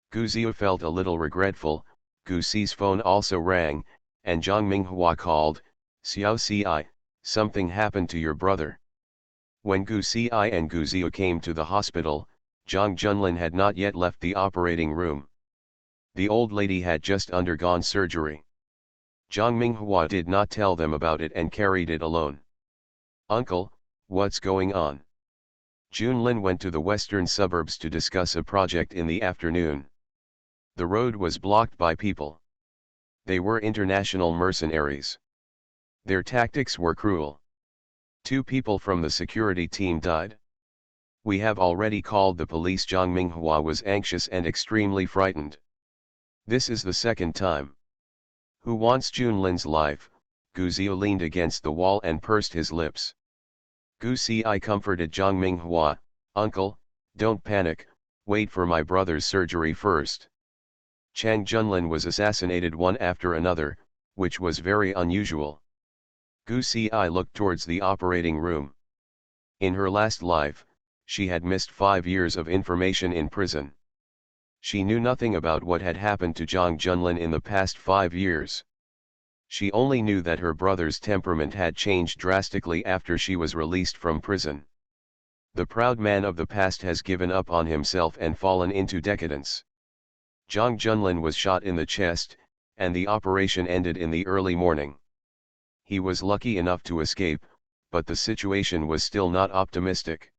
Gu Zio felt a little regretful. Gu Si's phone also rang, and Zhang Minghua called, "Xiao Ci, something happened to your brother." When Gu Si and Gu Zio came to the hospital, Zhang Junlin had not yet left the operating room. The old lady had just undergone surgery. Zhang Minghua did not tell them about it and carried it alone. "Uncle, what's going on?" Junlin went to the western suburbs to discuss a project in the afternoon. The road was blocked by people. They were international mercenaries. Their tactics were cruel. 2 people from the security team died. "We have already called the police." Zhang Minghua was anxious and extremely frightened. "This is the second time." "Who wants Junlin's life?" Gu Zio leaned against the wall and pursed his lips. Gu Si comforted Zhang Minghua, "Uncle, don't panic, wait for my brother's surgery first." Chang Junlin was assassinated one after another, which was very unusual. Gu Si looked towards the operating room. In her last life, she had missed 5 years of information in prison. She knew nothing about what had happened to Zhang Junlin in the past 5 years. She only knew that her brother's temperament had changed drastically after she was released from prison. The proud man of the past has given up on himself and fallen into decadence. Zhang Junlin was shot in the chest, and the operation ended in the early morning. He was lucky enough to escape, but the situation was still not optimistic.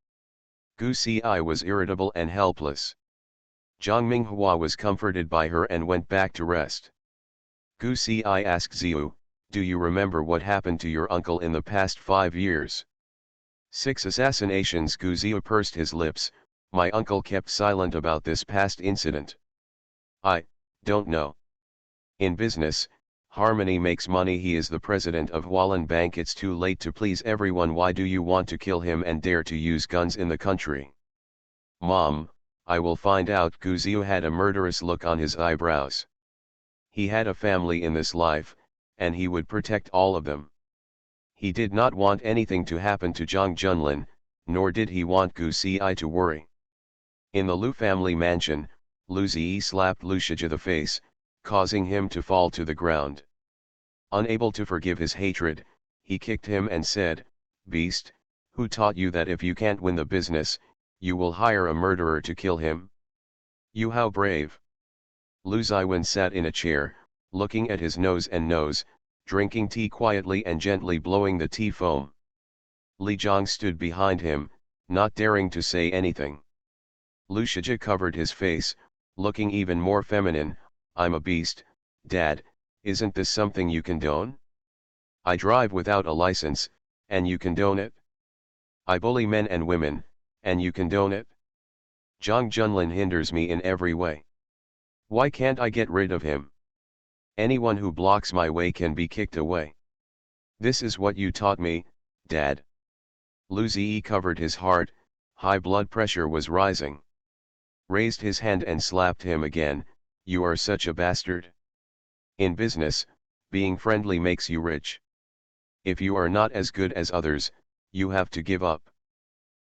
Gu Si was irritable and helpless. Zhang Minghua was comforted by her and went back to rest. Gu Si asked Ziu, "Do you remember what happened to your uncle in the past 5 years?" 6 assassinations. Gu Ziu pursed his lips, "My uncle kept silent about this past incident. I don't know. In business, Harmony makes money. He is the president of Hualan Bank. It's too late to please everyone. Why do you want to kill him and dare to use guns in the country?" "Mom, I will find out." Gu Ziu had a murderous look on his eyebrows. He had a family in this life, and he would protect all of them. He did not want anything to happen to Zhang Junlin, nor did he want Gu Si to worry. In the Lu family mansion, Lu Ziyi slapped Lu Shiji the face, causing him to fall to the ground. Unable to forgive his hatred, he kicked him and said, "Beast, who taught you that if you can't win the business, you will hire a murderer to kill him? You how brave." Lu Ziwen sat in a chair, looking at his nose, drinking tea quietly and gently blowing the tea foam. Li Zhang stood behind him, not daring to say anything. Lu Shiji covered his face, looking even more feminine. "I'm a beast, Dad, isn't this something you condone? I drive without a license, and you condone it? I bully men and women, and you condone it? Zhang Junlin hinders me in every way. Why can't I get rid of him? Anyone who blocks my way can be kicked away. This is what you taught me, Dad." Lu Ziyi covered his heart, high blood pressure was rising. Raised his hand and slapped him again, "You are such a bastard. In business, being friendly makes you rich. If you are not as good as others, you have to give up.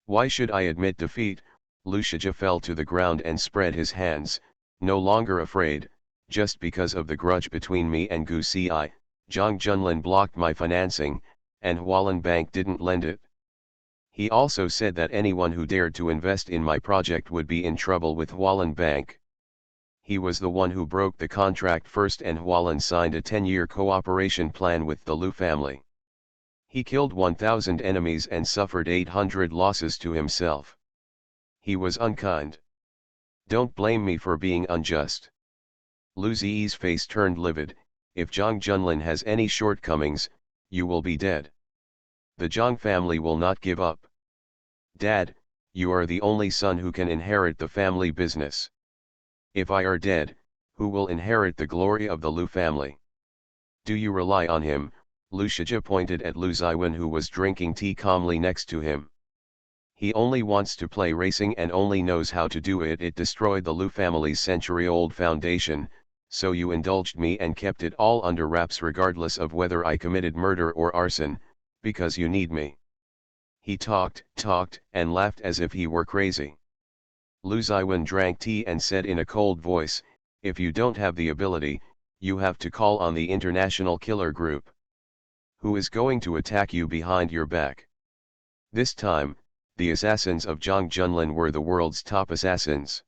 Why should I admit defeat?" Lu Shiji fell to the ground and spread his hands, No longer afraid, just because of the grudge between me and Gu Si, Zhang Junlin blocked my financing, and Hualan Bank didn't lend it. He also said that anyone who dared to invest in my project would be in trouble with Hualan Bank. He was the one who broke the contract first, and Hualan signed a 10-year cooperation plan with the Liu family. He killed 1,000 enemies and suffered 800 losses to himself. He was unkind. Don't blame me for being unjust. Lu Ziyi's face turned livid. If Zhang Junlin has any shortcomings, you will be dead. The Zhang family will not give up. Dad, you are the only son who can inherit the family business. If I are dead, who will inherit the glory of the Liu family? Do you rely on him? Lu Shijia pointed at Lu Ziwen, who was drinking tea calmly next to him. He only wants to play racing and only knows how to do it. It destroyed the Liu family's century-old foundation, so you indulged me and kept it all under wraps regardless of whether I committed murder or arson, because you need me. He talked, and laughed as if he were crazy. Lu Ziwen drank tea and said in a cold voice, if you don't have the ability, you have to call on the international killer group. Who is going to attack you behind your back? This time, the assassins of Zhang Junlin were the world's top assassins.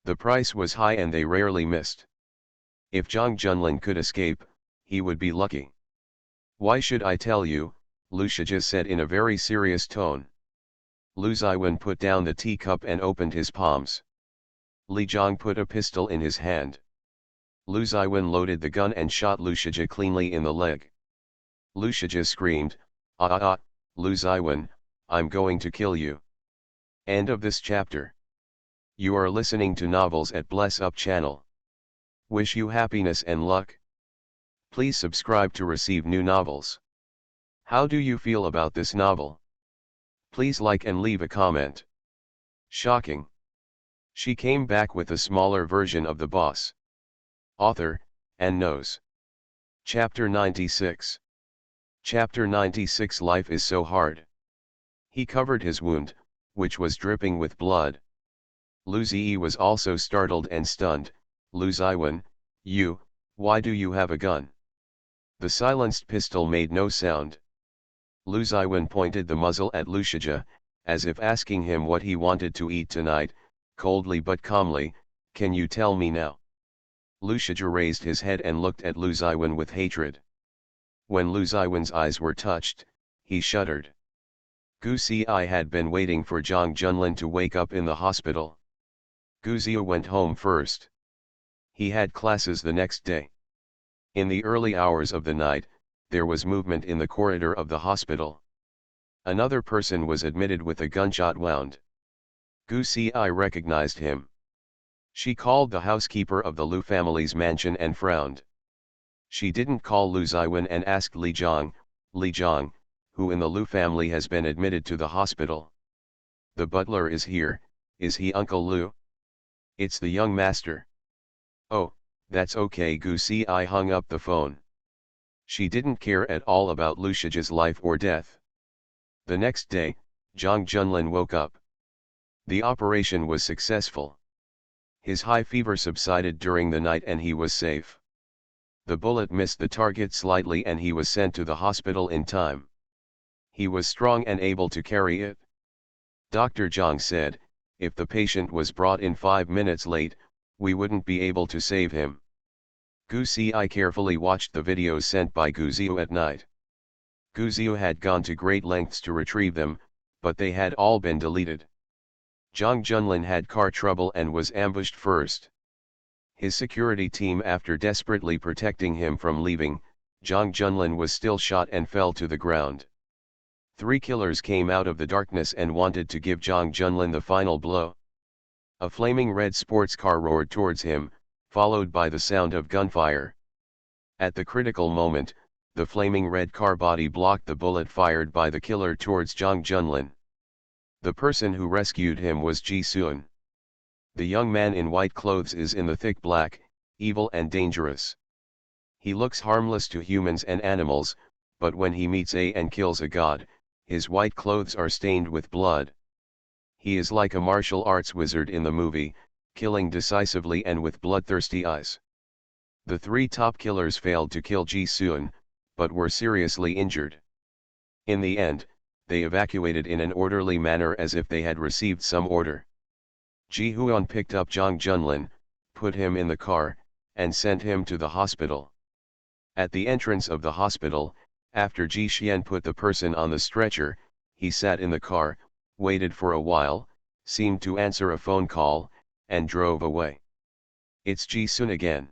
The price was high and they rarely missed. If Zhang Junlin could escape, he would be lucky. Why should I tell you? Lu Shijia said in a very serious tone. Lu Ziwen put down the teacup and opened his palms. Li Zhang put a pistol in his hand. Lu Ziwen loaded the gun and shot Lu Shijia cleanly in the leg. Lu Shijia screamed, Lu Ziwen, I'm going to kill you. End of this chapter. You are listening to Novels at Bless Up channel. Wish you happiness and luck. Please subscribe to receive new novels. How do you feel about this novel? Please like and leave a comment. Shocking. She came back with a smaller version of the boss. Author, and knows. Chapter 96. Chapter 96. Life is so hard. He covered his wound, which was dripping with blood. Lu Ziyi was also startled and stunned. Lu Ziwen, why do you have a gun? The silenced pistol made no sound. Lu Ziwen pointed the muzzle at Lu Shijia, as if asking him what he wanted to eat tonight, coldly but calmly, can you tell me now? Lu Shijia raised his head and looked at Lu Ziwen with hatred. When Lu Ziwen's eyes were touched, he shuddered. Gu Si had been waiting for Zhang Junlin to wake up in the hospital. Gu Zia went home first. He had classes the next day. In the early hours of the night, there was movement in the corridor of the hospital. Another person was admitted with a gunshot wound. Gu Si recognized him. She called the housekeeper of the Liu family's mansion and frowned. She didn't call Lu Ziwen and asked Li Zhang, who in the Liu family has been admitted to the hospital. The butler is here, is he Uncle Liu? It's the young master. Oh, that's okay. Gu Si hung up the phone. She didn't care at all about Lu Shijia's life or death. The next day, Zhang Junlin woke up. The operation was successful. His high fever subsided during the night and he was safe. The bullet missed the target slightly and he was sent to the hospital in time. He was strong and able to carry it. Dr. Zhang said, if the patient was brought in 5 minutes late, we wouldn't be able to save him. Gu Si carefully watched the videos sent by Gu Zia at night. Gu Zia had gone to great lengths to retrieve them, but they had all been deleted. Zhang Junlin had car trouble and was ambushed first. His security team, after desperately protecting him from leaving, Zhang Junlin was still shot and fell to the ground. 3 killers came out of the darkness and wanted to give Zhang Junlin the final blow. A flaming red sports car roared towards him, followed by the sound of gunfire. At the critical moment, the flaming red car body blocked the bullet fired by the killer towards Zhang Junlin. The person who rescued him was Ji Suan. The young man in white clothes is in the thick black, evil and dangerous. He looks harmless to humans and animals, but when he meets and kills a god, his white clothes are stained with blood. He is like a martial arts wizard in the movie, killing decisively and with bloodthirsty eyes. The three top killers failed to kill Ji-sun, but were seriously injured. In the end, they evacuated in an orderly manner as if they had received some order. Ji-hoon picked up Jang Junlin, put him in the car, and sent him to the hospital. At the entrance of the hospital, after Ji Xian put the person on the stretcher, he sat in the car, waited for a while, seemed to answer a phone call, and drove away. It's Ji-sun again.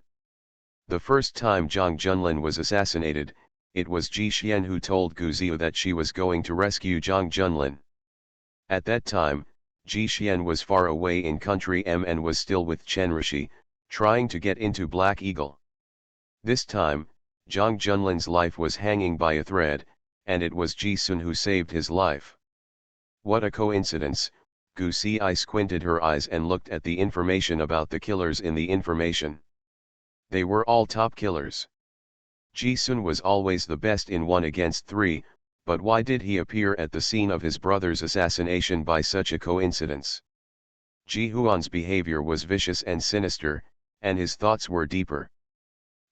The first time Jang Junlin was assassinated, it was Ji Xian who told Gu Ziyu that she was going to rescue Jang Junlin. At that time, Ji Xian was far away in country M and was still with Chen Rishi, trying to get into Black Eagle. This time, Jang Junlin's life was hanging by a thread, and it was Ji-sun who saved his life. What a coincidence, Gu Ziyu squinted her eyes and looked at the information about the killers in the information. They were all top killers. Ji-sun was always the best in 1 against 3, but why did he appear at the scene of his brother's assassination by such a coincidence? Ji-hoon's behavior was vicious and sinister, and his thoughts were deeper.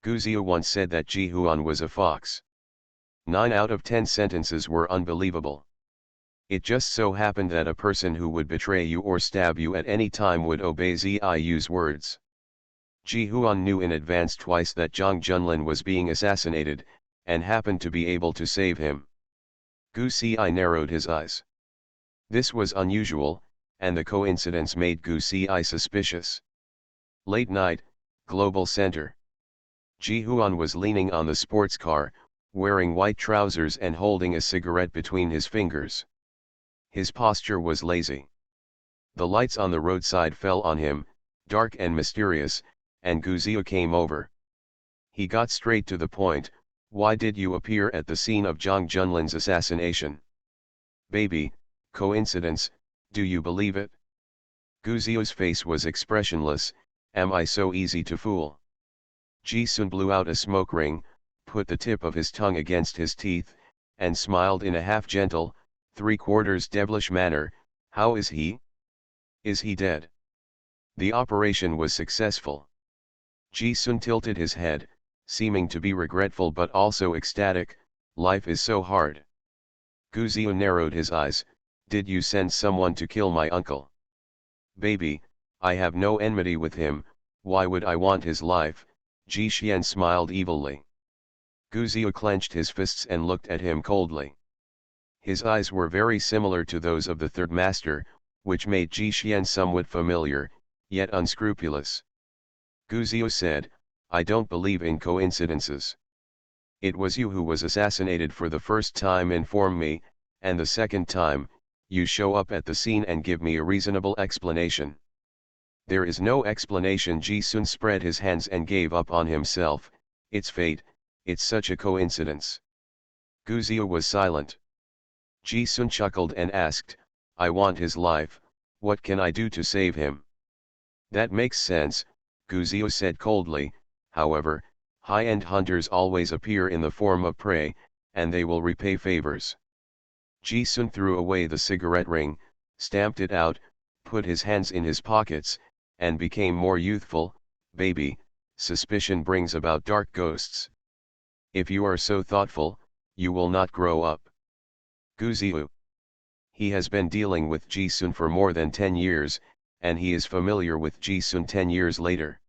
Gu Ziyu once said that Ji-hoon was a fox. 9 out of 10 sentences were unbelievable. It just so happened that a person who would betray you or stab you at any time would obey Ziyu's words. Ji-hoon knew in advance twice that Jang Junlin was being assassinated, and happened to be able to save him. Gu Ziyu narrowed his eyes. This was unusual, and the coincidence made Gu Ziyu suspicious. Late night, Global Center. Ji-hoon was leaning on the sports car, wearing white trousers and holding a cigarette between his fingers. His posture was lazy. The lights on the roadside fell on him, dark and mysterious, and Gu Ziyu came over. He got straight to the point. Why did you appear at the scene of Jang Junlin's assassination? Baby, coincidence, do you believe it? Gu Ziyu's face was expressionless. Am I so easy to fool? Ji-sun blew out a smoke ring, put the tip of his tongue against his teeth, and smiled in a half-gentle, three-quarters devilish manner. How is he? Is he dead? The operation was successful. Ji-sun tilted his head, seeming to be regretful but also ecstatic. Life is so hard. Gu Ziyu narrowed his eyes. Did you send someone to kill my uncle? Baby, I have no enmity with him. Why would I want his life? Ji Xian smiled evilly. Gu Ziyu clenched his fists and looked at him coldly. His eyes were very similar to those of the third master, which made Ji Xian somewhat familiar, yet unscrupulous. Gu Ziyu said, I don't believe in coincidences. It was you who was assassinated for the first time. Inform me, and the second time, you show up at the scene and give me a reasonable explanation. There is no explanation. Ji-sun spread his hands and gave up on himself. It's fate, it's such a coincidence. Gu Ziyu was silent. Ji-sun chuckled and asked, I want his life, what can I do to save him? That makes sense, Gu Ziyu said coldly. However, high-end hunters always appear in the form of prey, and they will repay favors. Ji-sun threw away the cigarette ring, stamped it out, put his hands in his pockets, and became more youthful. Baby, suspicion brings about dark ghosts. If you are so thoughtful, you will not grow up. Gu Ziyu. He has been dealing with Ji-sun for more than 10 years, and he is familiar with Ji-sun 10 years later.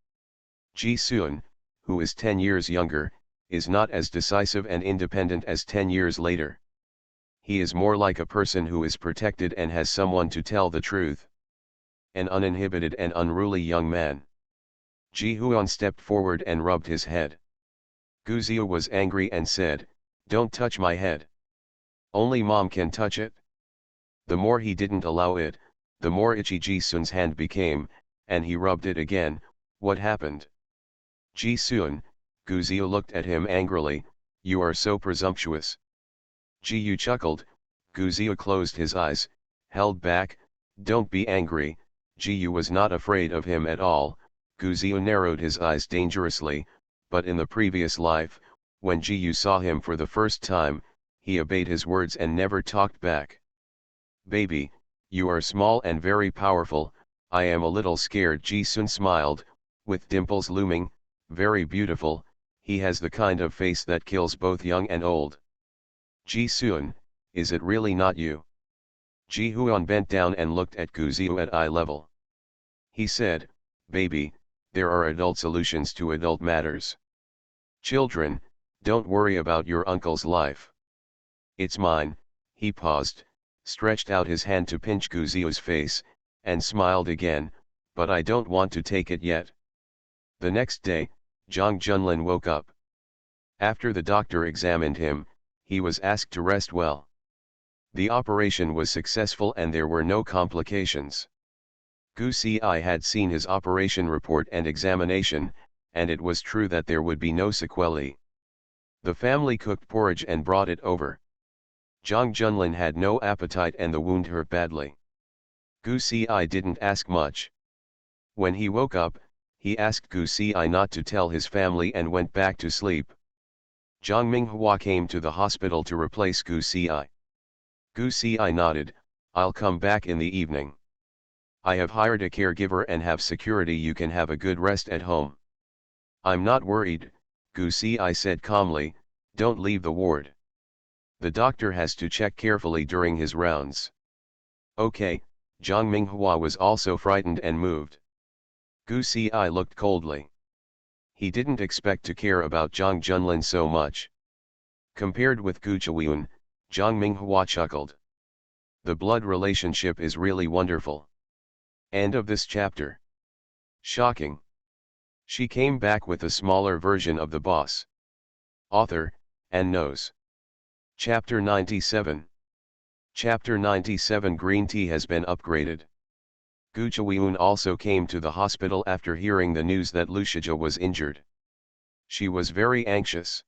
Ji-sun, who is 10 years younger, is not as decisive and independent as 10 years later. He is more like a person who is protected and has someone to tell the truth. An uninhibited and unruly young man. Ji-hoon stepped forward and rubbed his head. Gu Ziyu was angry and said, Don't touch my head. Only mom can touch it. The more he didn't allow it, the more itchy Ji-sun's hand became, and he rubbed it again. What happened? Ji-sun, Gu Ziyu looked at him angrily, you are so presumptuous. Ji-yu chuckled. Gu Ziyu closed his eyes, held back. Don't be angry. Ji-yu was not afraid of him at all. Gu Ziyu narrowed his eyes dangerously, but in the previous life, when Ji-yu saw him for the first time, he obeyed his words and never talked back. Baby, you are small and very powerful, I am a little scared. Ji-sun smiled, with dimples looming. Very beautiful, he has the kind of face that kills both young and old. Ji-sun, is it really not you? Ji-hoon bent down and looked at Gu-ziu at eye level. He said, baby, there are adult solutions to adult matters. Children, don't worry about your uncle's life. It's mine. He paused, stretched out his hand to pinch Gu-ziu's face, and smiled again, but I don't want to take it yet. The next day, Jang Junlin woke up. After the doctor examined him, he was asked to rest well. The operation was successful and there were no complications. Gu Si had seen his operation report and examination, and it was true that there would be no sequelae. The family cooked porridge and brought it over. Jang Junlin had no appetite and the wound hurt badly. Gu Si didn't ask much. When he woke up, he asked Gu Si not to tell his family and went back to sleep. Zhang Minghua came to the hospital to replace Gu Si. Gu Si nodded, I'll come back in the evening. I have hired a caregiver and have security. You can have a good rest at home. I'm not worried, Gu Si said calmly, don't leave the ward. The doctor has to check carefully during his rounds. Okay, Zhang Minghua was also frightened and moved. Gu Si looked coldly. He didn't expect to care about Zhang Junlin so much. Compared with Gu Chuiyun, Zhang Minghua chuckled. The blood relationship is really wonderful. End of this chapter. Shocking. She came back with a smaller version of the boss. Author, and knows. Chapter 97. Chapter 97. Green tea has been upgraded. Gu Chuiyun also came to the hospital after hearing the news that Lu Shijia was injured. She was very anxious.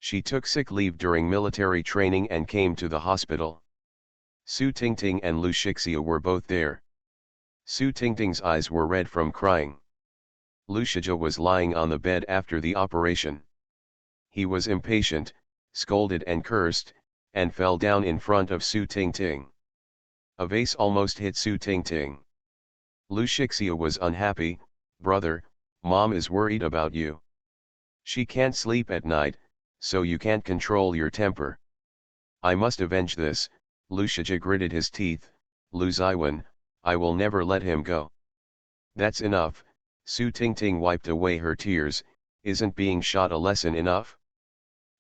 She took sick leave during military training and came to the hospital. Su Tingting and Lu Shixia were both there. Su Tingting's eyes were red from crying. Lu Shijia was lying on the bed after the operation. He was impatient, scolded and cursed, and fell down in front of Su Tingting. A vase almost hit Su Tingting. Lu Shixia was unhappy. Brother, mom is worried about you. She can't sleep at night, so you can't control your temper. I must avenge this. Lu Shijia gritted his teeth. Lu Ziwen, I will never let him go. That's enough. Su Tingting wiped away her tears. Isn't being shot a lesson enough?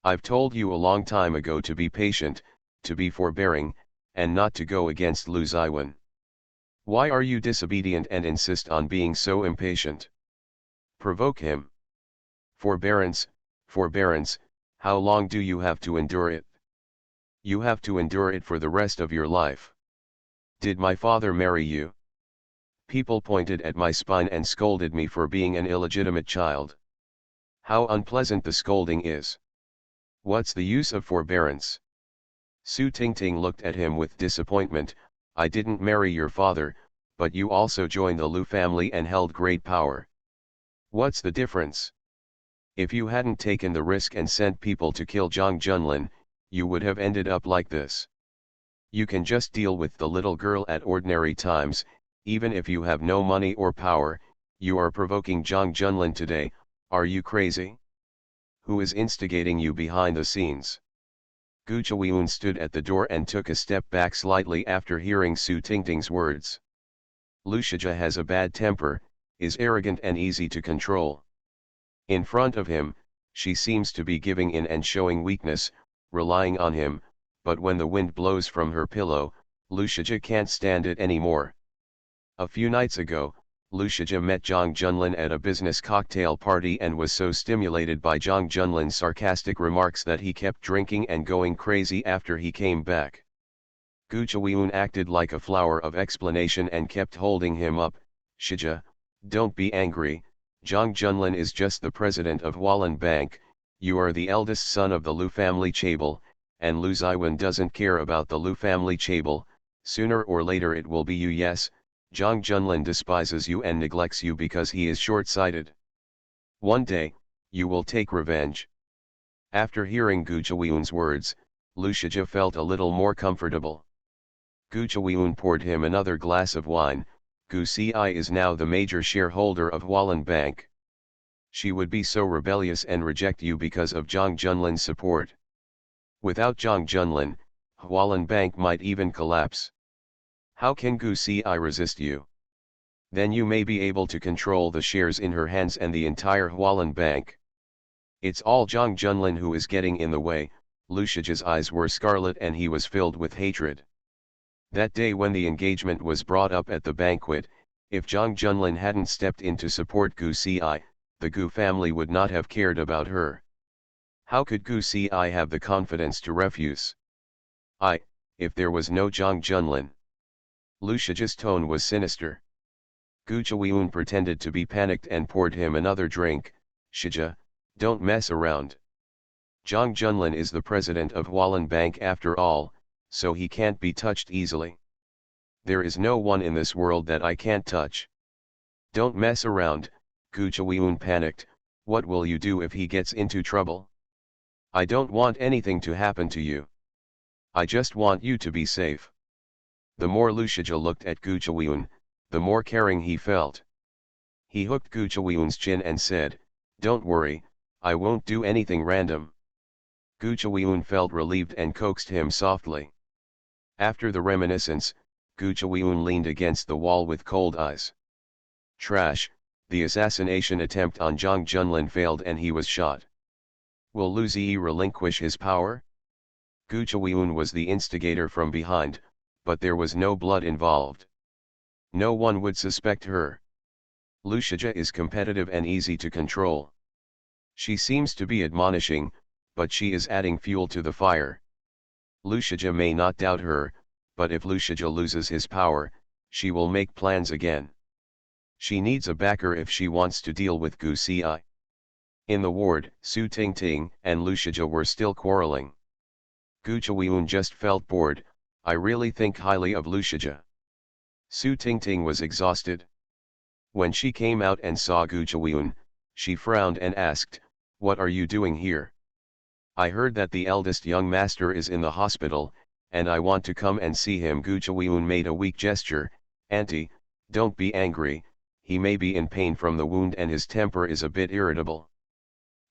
I've told you a long time ago to be patient, to be forbearing, and not to go against Lu Ziwen. Why are you disobedient and insist on being so impatient? Provoke him. Forbearance, forbearance, how long do you have to endure it? You have to endure it for the rest of your life. Did my father marry you? People pointed at my spine and scolded me for being an illegitimate child. How unpleasant the scolding is. What's the use of forbearance? Su Tingting looked at him with disappointment. I didn't marry your father, but you also joined the Lu family and held great power. What's the difference? If you hadn't taken the risk and sent people to kill Zhang Junlin, you would have ended up like this. You can just deal with the little girl at ordinary times. Even if you have no money or power, you are provoking Zhang Junlin today. Are you crazy? Who is instigating you behind the scenes? Gu Chuiyun stood at the door and took a step back slightly after hearing Su Tingting's words. Lu Shijia has a bad temper, is arrogant and easy to control. In front of him, she seems to be giving in and showing weakness, relying on him, but when the wind blows from her pillow, Lu Shijia can't stand it anymore. A few nights ago, Lu Shijia met Zhang Junlin at a business cocktail party and was so stimulated by Zhang Junlin's sarcastic remarks that he kept drinking and going crazy after he came back. Gu Chuiyun acted like a flower of explanation and kept holding him up. Shijia, don't be angry, Zhang Junlin is just the president of Hualan Bank, you are the eldest son of the Lu family Chabal, and Lu Ziwen doesn't care about the Lu family Chabal. Sooner or later it will be you. Yes, Zhang Junlin despises you and neglects you because he is short-sighted. One day, you will take revenge. After hearing Gu Chuiyun's words, Lu Shijia felt a little more comfortable. Gu Chuiyun poured him another glass of wine. Gu Ci is now the major shareholder of Hualan Bank. She would be so rebellious and reject you because of Zhang Junlin's support. Without Zhang Junlin, Hualan Bank might even collapse. How can Gu Ci resist you? Then you may be able to control the shares in her hands and the entire Hualan Bank. It's all Zhang Junlin who is getting in the way. Lu Shijia's eyes were scarlet and he was filled with hatred. That day when the engagement was brought up at the banquet, if Zhang Junlin hadn't stepped in to support Gu Ci, the Gu family would not have cared about her. How could Gu Ci have the confidence to refuse? If there was no Zhang Junlin. Lu Shijia's tone was sinister. Gu Chuiyun pretended to be panicked and poured him another drink. Shijia, don't mess around. Zhang Junlin is the president of Hualan Bank after all, so he can't be touched easily. There is no one in this world that I can't touch. Don't mess around, Gu Chuiyun panicked. What will you do if he gets into trouble? I don't want anything to happen to you. I just want you to be safe. The more Lu Shijia looked at Gu Chuiyun, the more caring he felt. He hooked Gu Chuiyun's chin and said, "Don't worry, I won't do anything random." Gu Chuiyun felt relieved and coaxed him softly. After the reminiscence, Gu Chuiyun leaned against the wall with cold eyes. Trash, the assassination attempt on Zhang Junlin failed and he was shot. Will Lu Ziyi relinquish his power? Gu Chuiyun was the instigator from behind, but there was no blood involved. No one would suspect her. Lu Shijia is competitive and easy to control. She seems to be admonishing, but she is adding fuel to the fire. Lu Shijia may not doubt her, but if Lu Shijia loses his power, she will make plans again. She needs a backer if she wants to deal with Gu Ci. In the ward, Su Tingting and Lu Shijia were still quarreling. Gu Chuiyun just felt bored. I really think highly of Lu Shijia. Su Tingting was exhausted. When she came out and saw Gu Chuiyun, she frowned and asked, "What are you doing here?" "I heard that the eldest young master is in the hospital, and I want to come and see him." Gu Chuiyun made a weak gesture. "Auntie, don't be angry, he may be in pain from the wound and his temper is a bit irritable."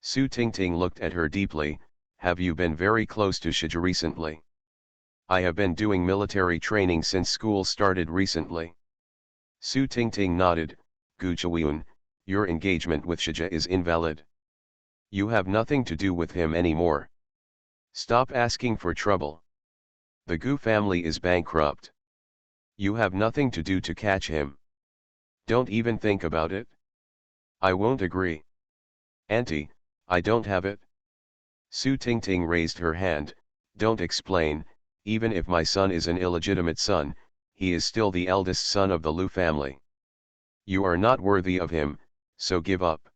Su Tingting looked at her deeply. "Have you been very close to Shijia recently?" "I have been doing military training since school started recently." Su Tingting nodded. "Gu Chuiyun, your engagement with Shijia is invalid. You have nothing to do with him anymore. Stop asking for trouble. The Gu family is bankrupt. You have nothing to do to catch him. Don't even think about it." "I won't agree." "Auntie, I don't have it." Su Tingting raised her hand. "Don't explain, even if my son is an illegitimate son, he is still the eldest son of the Lu family. You are not worthy of him, so give up."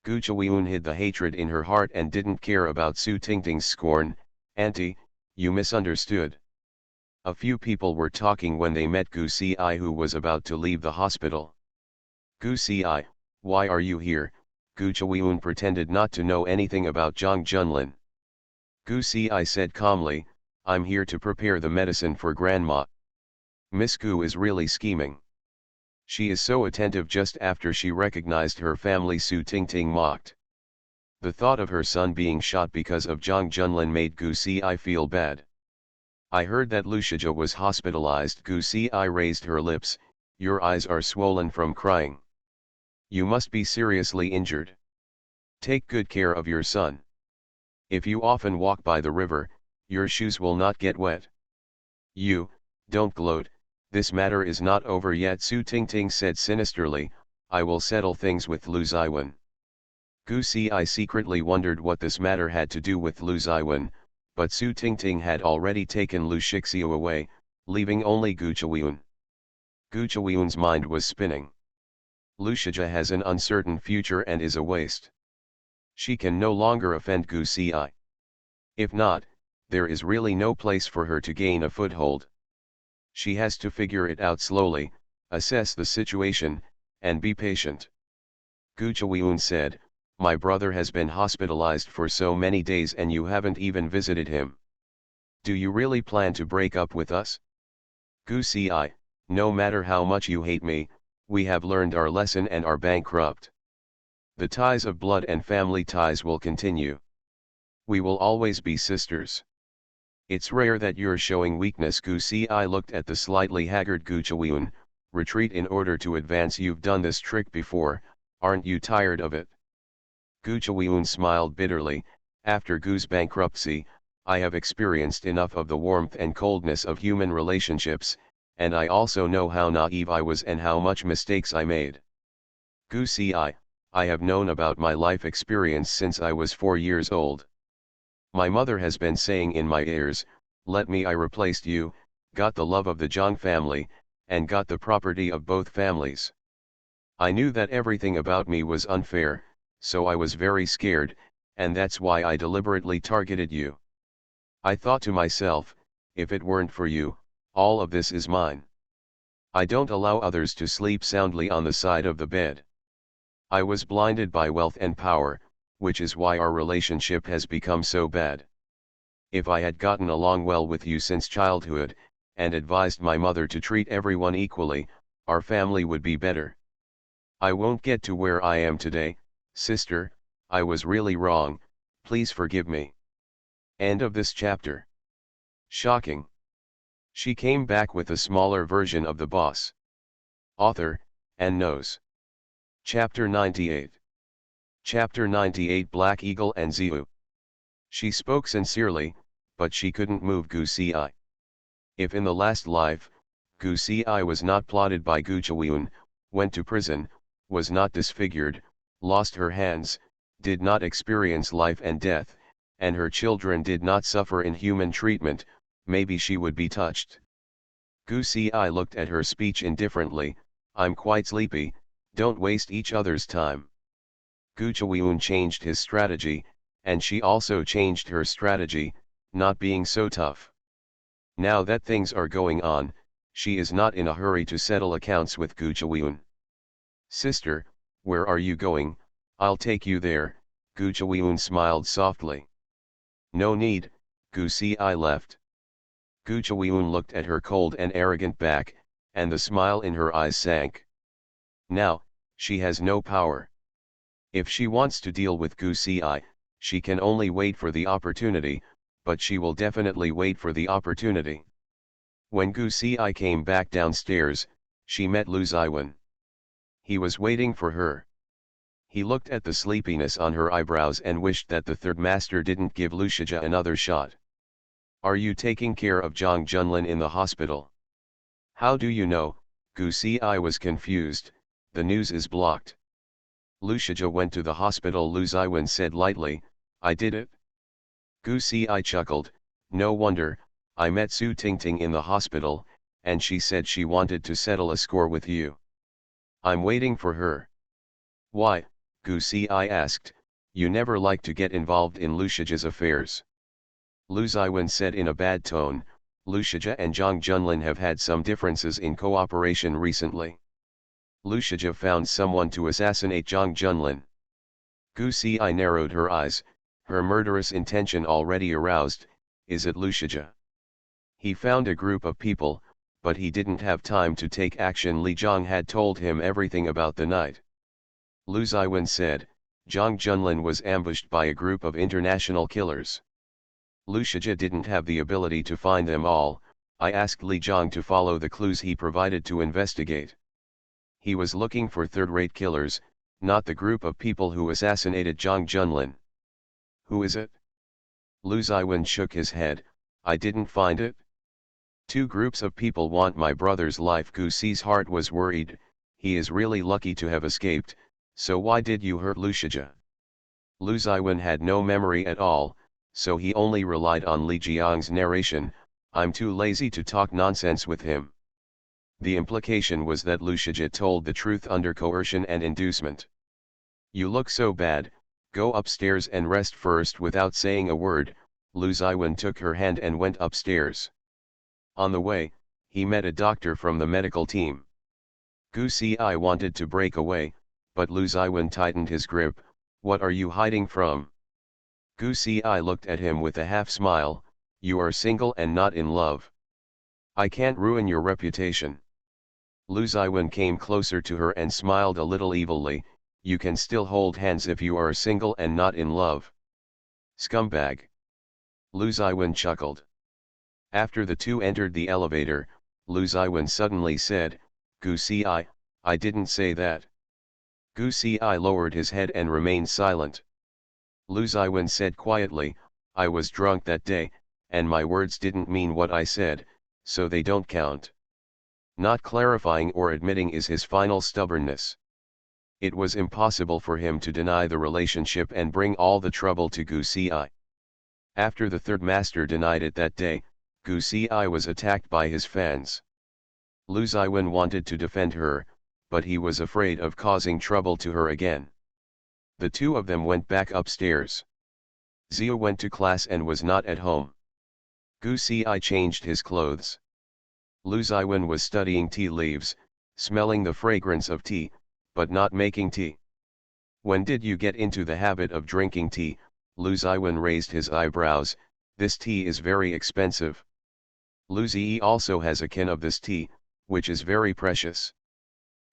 Gu Chuiyun hid the hatred in her heart and didn't care about Su Tingting's scorn. "Auntie, you misunderstood. A few people were talking when they met Gu Ci who was about to leave the hospital." "Gu Ci, why are you here?" Gu Chuiyun pretended not to know anything about Zhang Junlin. Gu Ci said calmly, "I'm here to prepare the medicine for grandma." Miss Gu is really scheming. She is so attentive. Just after she recognized her family, Su Tingting mocked. The thought of her son being shot because of Zhang Junlin made Gu Ci feel bad. "I heard that Lu Shijia was hospitalized." Gu Ci raised her lips. "Your eyes are swollen from crying. You must be seriously injured. Take good care of your son. If you often walk by the river, your shoes will not get wet. Don't gloat, this matter is not over yet." Su Tingting said sinisterly, "I will settle things with Lu Ziwen." Gu Ci secretly wondered what this matter had to do with Lu Ziwen, but Su Tingting had already taken Lu Shixiu away, leaving only Gu Chuiyun. Gu Chuiyun's mind was spinning. Lu Shijia has an uncertain future and is a waste. She can no longer offend Gu Ci. If not, there is really no place for her to gain a foothold. She has to figure it out slowly, assess the situation, and be patient. Gu Chuiyun said, "My brother has been hospitalized for so many days and you haven't even visited him. Do you really plan to break up with us?" Gu Ci, No matter how much you hate me, we have learned our lesson and are bankrupt. The ties of blood and family ties will continue. We will always be sisters. It's rare that you're showing weakness. Gusi I looked at the slightly haggard Gu Chawiun. Retreat in order to advance. You've done this trick before, aren't you tired of it? Gu Chawiun smiled bitterly. After Gu's bankruptcy, I have experienced enough of the warmth and coldness of human relationships, and I also know how naive I was and how much mistakes I made. Gusi I have known about my life experience since I was 4 years old. My mother has been saying in my ears, let me I replaced you, got the love of the Zhang family, and got the property of both families. I knew that everything about me was unfair, so I was very scared, and that's why I deliberately targeted you. I thought to myself, if it weren't for you, all of this is mine. I don't allow others to sleep soundly on the side of the bed. I was blinded by wealth and power, which is why our relationship has become so bad. If I had gotten along well with you since childhood, and advised my mother to treat everyone equally, our family would be better. I won't get to where I am today, sister. I was really wrong, please forgive me. End of this chapter. Shocking. She came back with a smaller version of the boss. Author, and knows. Chapter 98. Chapter 98 Black Eagle and Ziu. She spoke sincerely, but she couldn't move Gu Si. If in the last life, Gu Si was not plotted by Gu Chawiun, went to prison, was not disfigured, lost her hands, did not experience life and death, and her children did not suffer inhuman treatment, maybe she would be touched. Gu Si looked at her speech indifferently. I'm quite sleepy, don't waste each other's time. Gu Chawiun changed his strategy, and she also changed her strategy, not being so tough. Now that things are going on, she is not in a hurry to settle accounts with Gu Chawiun. Sister, where are you going? I'll take you there, Gu Chawiun smiled softly. No need, Gu Si left. Gu Chawiun looked at her cold and arrogant back, and the smile in her eyes sank. Now, she has no power. If she wants to deal with Gu Si, she can only wait for the opportunity, but she will definitely wait for the opportunity. When Gu Si came back downstairs, she met Lu Ziwen. He was waiting for her. He looked at the sleepiness on her eyebrows and wished that the third master didn't give Lu Shijia another shot. Are you taking care of Zhang Junlin in the hospital? How do you know? Gu Si was confused. The news is blocked. Lu Shijia went to the hospital. Lu Ziwen said lightly, I did it. Gu Si chuckled, no wonder. I met Su Tingting in the hospital, and she said she wanted to settle a score with you. I'm waiting for her. Why? Gu Si asked, you never like to get involved in Lu Shijia's affairs. Lu Ziwen said in a bad tone, Lu Shijia and Zhang Junlin have had some differences in cooperation recently. Lu Shijia found someone to assassinate Zhang Junlin. Gu Si narrowed her eyes, her murderous intention already aroused. Is it Lu Shijia? He found a group of people, but he didn't have time to take action. Li Zhang had told him everything about the night. Lu Ziwen said, Zhang Junlin was ambushed by a group of international killers. Lu Shijia didn't have the ability to find them all. I asked Li Zhang to follow the clues he provided to investigate. He was looking for third-rate killers, not the group of people who assassinated Zhang Junlin. Who is it? Lu Ziwen shook his head, I didn't find it. 2 groups of people want my brother's life. Gu Si's heart was worried. He is really lucky to have escaped, so why did you hurt Lu Shijia? Lu Ziwen had no memory at all, so he only relied on Li Jiang's narration. I'm too lazy to talk nonsense with him. The implication was that Lu Shijia told the truth under coercion and inducement. You look so bad, go upstairs and rest first. Without saying a word, Lu Ziwen took her hand and went upstairs. On the way, he met a doctor from the medical team. Gu Si wanted to break away, but Lu Ziwen tightened his grip. What are you hiding from? Gu Si looked at him with a half smile. You are single and not in love. I can't ruin your reputation. Lu Ziwen came closer to her and smiled a little evilly. You can still hold hands if you are single and not in love. Scumbag. Lu Ziwen chuckled. After the two entered the elevator, Lu Ziwen suddenly said, Gu Si, I didn't say that. Gu Si lowered his head and remained silent. Lu Ziwen said quietly, I was drunk that day, and my words didn't mean what I said, so they don't count. Not clarifying or admitting is his final stubbornness. It was impossible for him to deny the relationship and bring all the trouble to Gu Si. After the third master denied it that day, Gu Si was attacked by his fans. Lu Ziwen wanted to defend her, but he was afraid of causing trouble to her again. The two of them went back upstairs. Zia went to class and was not at home. Gu Si changed his clothes. Lu Ziwen was studying tea leaves, smelling the fragrance of tea, but not making tea. When did you get into the habit of drinking tea? Lu Ziwen raised his eyebrows. This tea is very expensive. Lu Zi also has a can of this tea, which is very precious.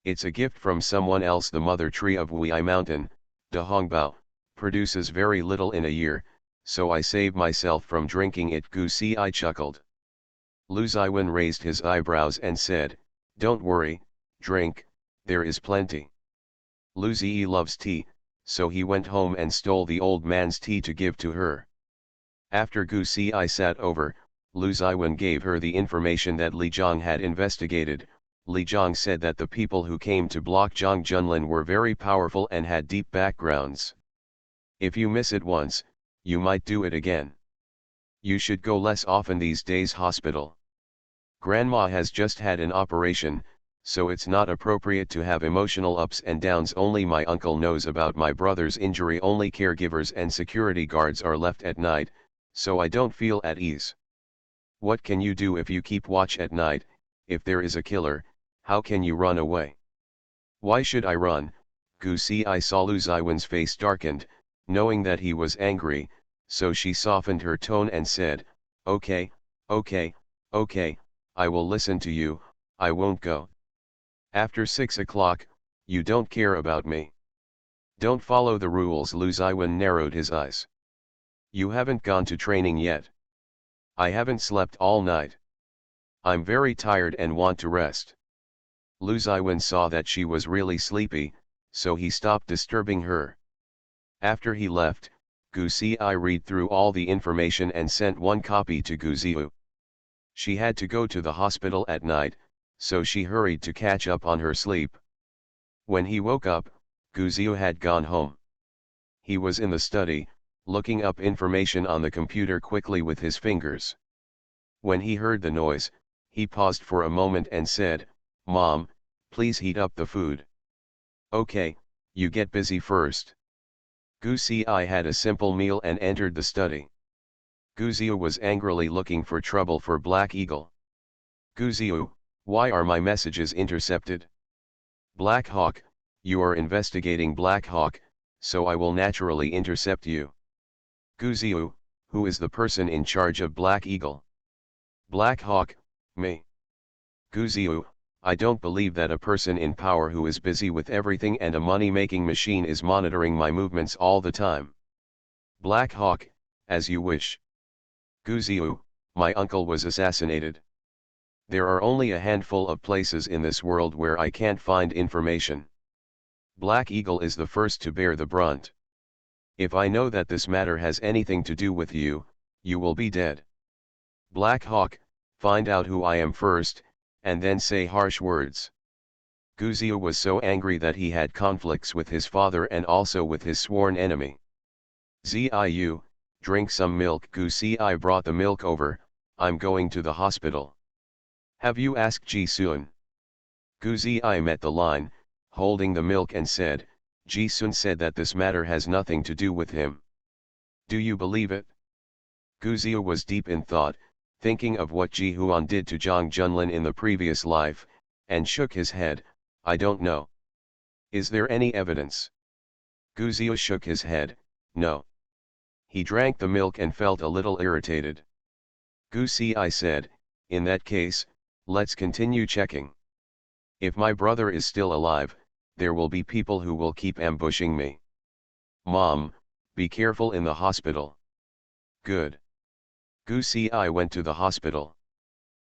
It's a gift from someone else. The mother tree of Wuyi Mountain, De Hongbao, produces very little in a year, so I save myself from drinking it. Gu Si chuckled. Lu Ziwen raised his eyebrows and said, Don't worry, drink, there is plenty. Lu Zi loves tea, so he went home and stole the old man's tea to give to her. After Gu Si sat over, Lu Ziwen gave her the information that Li Zhang had investigated. Li Zhang said that the people who came to block Zhang Junlin were very powerful and had deep backgrounds. If you miss it once, you might do it again. You should go less often these days. Hospital. Grandma has just had an operation, so it's not appropriate to have emotional ups and downs. Only my uncle knows about my brother's injury. Only caregivers and security guards are left at night, so I don't feel at ease. What can you do if you keep watch at night? If there is a killer, how can you run away? Why should I run? Gu Si saw Lu Ziwen's face darkened, knowing that he was angry, so she softened her tone and said, Okay, okay, okay, I will listen to you, I won't go. After 6 o'clock, you don't care about me. Don't follow the rules. Lu Ziwen narrowed his eyes. You haven't gone to training yet. I haven't slept all night. I'm very tired and want to rest. Lu Ziwen saw that she was really sleepy, so he stopped disturbing her. After he left, Gu Si read through all the information and sent one copy to Gu Ziu. She had to go to the hospital at night, so she hurried to catch up on her sleep. When he woke up, Gu Ziu had gone home. He was in the study, looking up information on the computer quickly with his fingers. When he heard the noise, he paused for a moment and said, Mom, please heat up the food. Okay, you get busy first. Gu Si had a simple meal and entered the study. Gu Ziu was angrily looking for trouble for Black Eagle. Gu Ziu, why are my messages intercepted? Black Hawk, you are investigating Black Hawk, so I will naturally intercept you. Gu Ziu, who is the person in charge of Black Eagle? Black Hawk, me. Gu Ziu, I don't believe that a person in power who is busy with everything and a money-making machine is monitoring my movements all the time. Black Hawk, as you wish. Gu Ziu, my uncle was assassinated. There are only a handful of places in this world where I can't find information. Black Eagle is the first to bear the brunt. If I know that this matter has anything to do with you, you will be dead. Black Hawk, find out who I am first, and then say harsh words. Gu Ziu was so angry that he had conflicts with his father and also with his sworn enemy. Ziu, drink some milk. Gu Si brought the milk over. I'm going to the hospital. Have you asked Ji Sun? Gu Zi met the line, holding the milk and said, Ji Sun said that this matter has nothing to do with him. Do you believe it? Gu Zi was deep in thought, thinking of what Ji Huan did to Zhang Junlin in the previous life, and shook his head. I don't know. Is there any evidence? Gu Zi shook his head, no. He drank the milk and felt a little irritated. Gu Si said, in that case, let's continue checking. If my brother is still alive, there will be people who will keep ambushing me. Mom, be careful in the hospital. Good. Gu Si went to the hospital.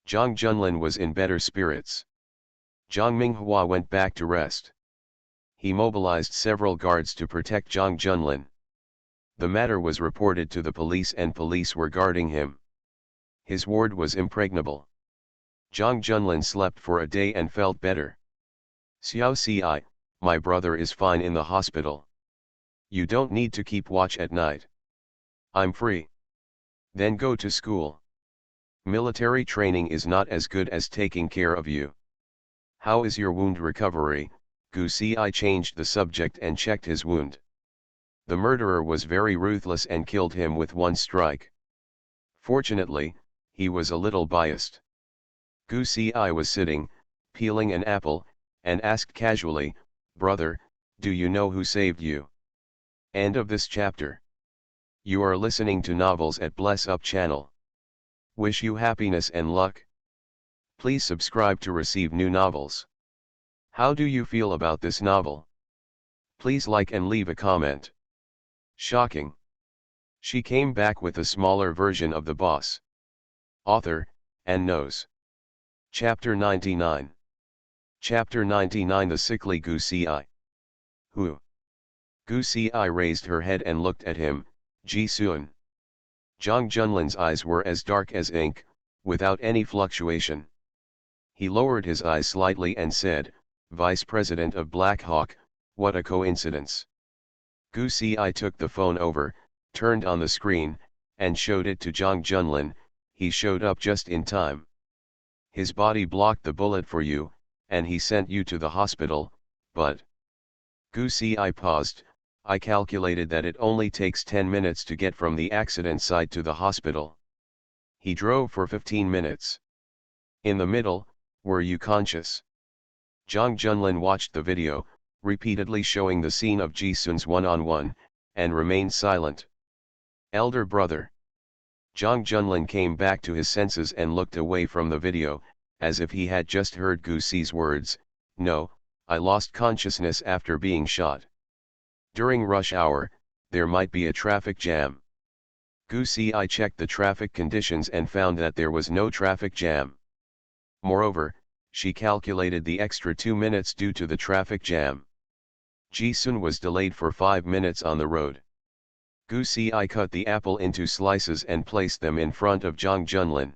Zhang Junlin was in better spirits. Zhang Minghua went back to rest. He mobilized several guards to protect Zhang Junlin. The matter was reported to the police and police were guarding him. His ward was impregnable. Zhang Junlin slept for a day and felt better. Xiao Si, my brother is fine in the hospital. You don't need to keep watch at night. I'm free. Then go to school. Military training is not as good as taking care of you. How is your wound recovery? Gu Si changed the subject and checked his wound. The murderer was very ruthless and killed him with one strike. Fortunately, he was a little biased. Gu Si was sitting, peeling an apple, and asked casually, "Brother, do you know who saved you?" End of this chapter. You are listening to Novels at Bless Up channel. Wish you happiness and luck. Please subscribe to receive new novels. How do you feel about this novel? Please like and leave a comment. Shocking. She came back with a smaller version of the boss. Author, and knows. Chapter 99. Chapter 99. The sickly Gu Si. Who? Gu Si raised her head and looked at him. Ji Sun. Zhang Junlin's eyes were as dark as ink, without any fluctuation. He lowered his eyes slightly and said, "Vice President of Black Hawk, what a coincidence." Gu Si took the phone over, turned on the screen, and showed it to Zhang Junlin. He showed up just in time. His body blocked the bullet for you, and he sent you to the hospital, but... Gu Si paused. I calculated that it only takes 10 minutes to get from the accident site to the hospital. He drove for 15 minutes. In the middle, were you conscious? Zhang Junlin watched the video, repeatedly showing the scene of Ji Sun's one-on-one, and remained silent. Elder brother. Zhang Junlin came back to his senses and looked away from the video, as if he had just heard Gu Si's words, "No, I lost consciousness after being shot. During rush hour, there might be a traffic jam." Gu Si checked the traffic conditions and found that there was no traffic jam. Moreover, she calculated the extra 2 minutes due to the traffic jam. Ji Sun was delayed for 5 minutes on the road. Gu Si cut the apple into slices and placed them in front of Zhang Junlin.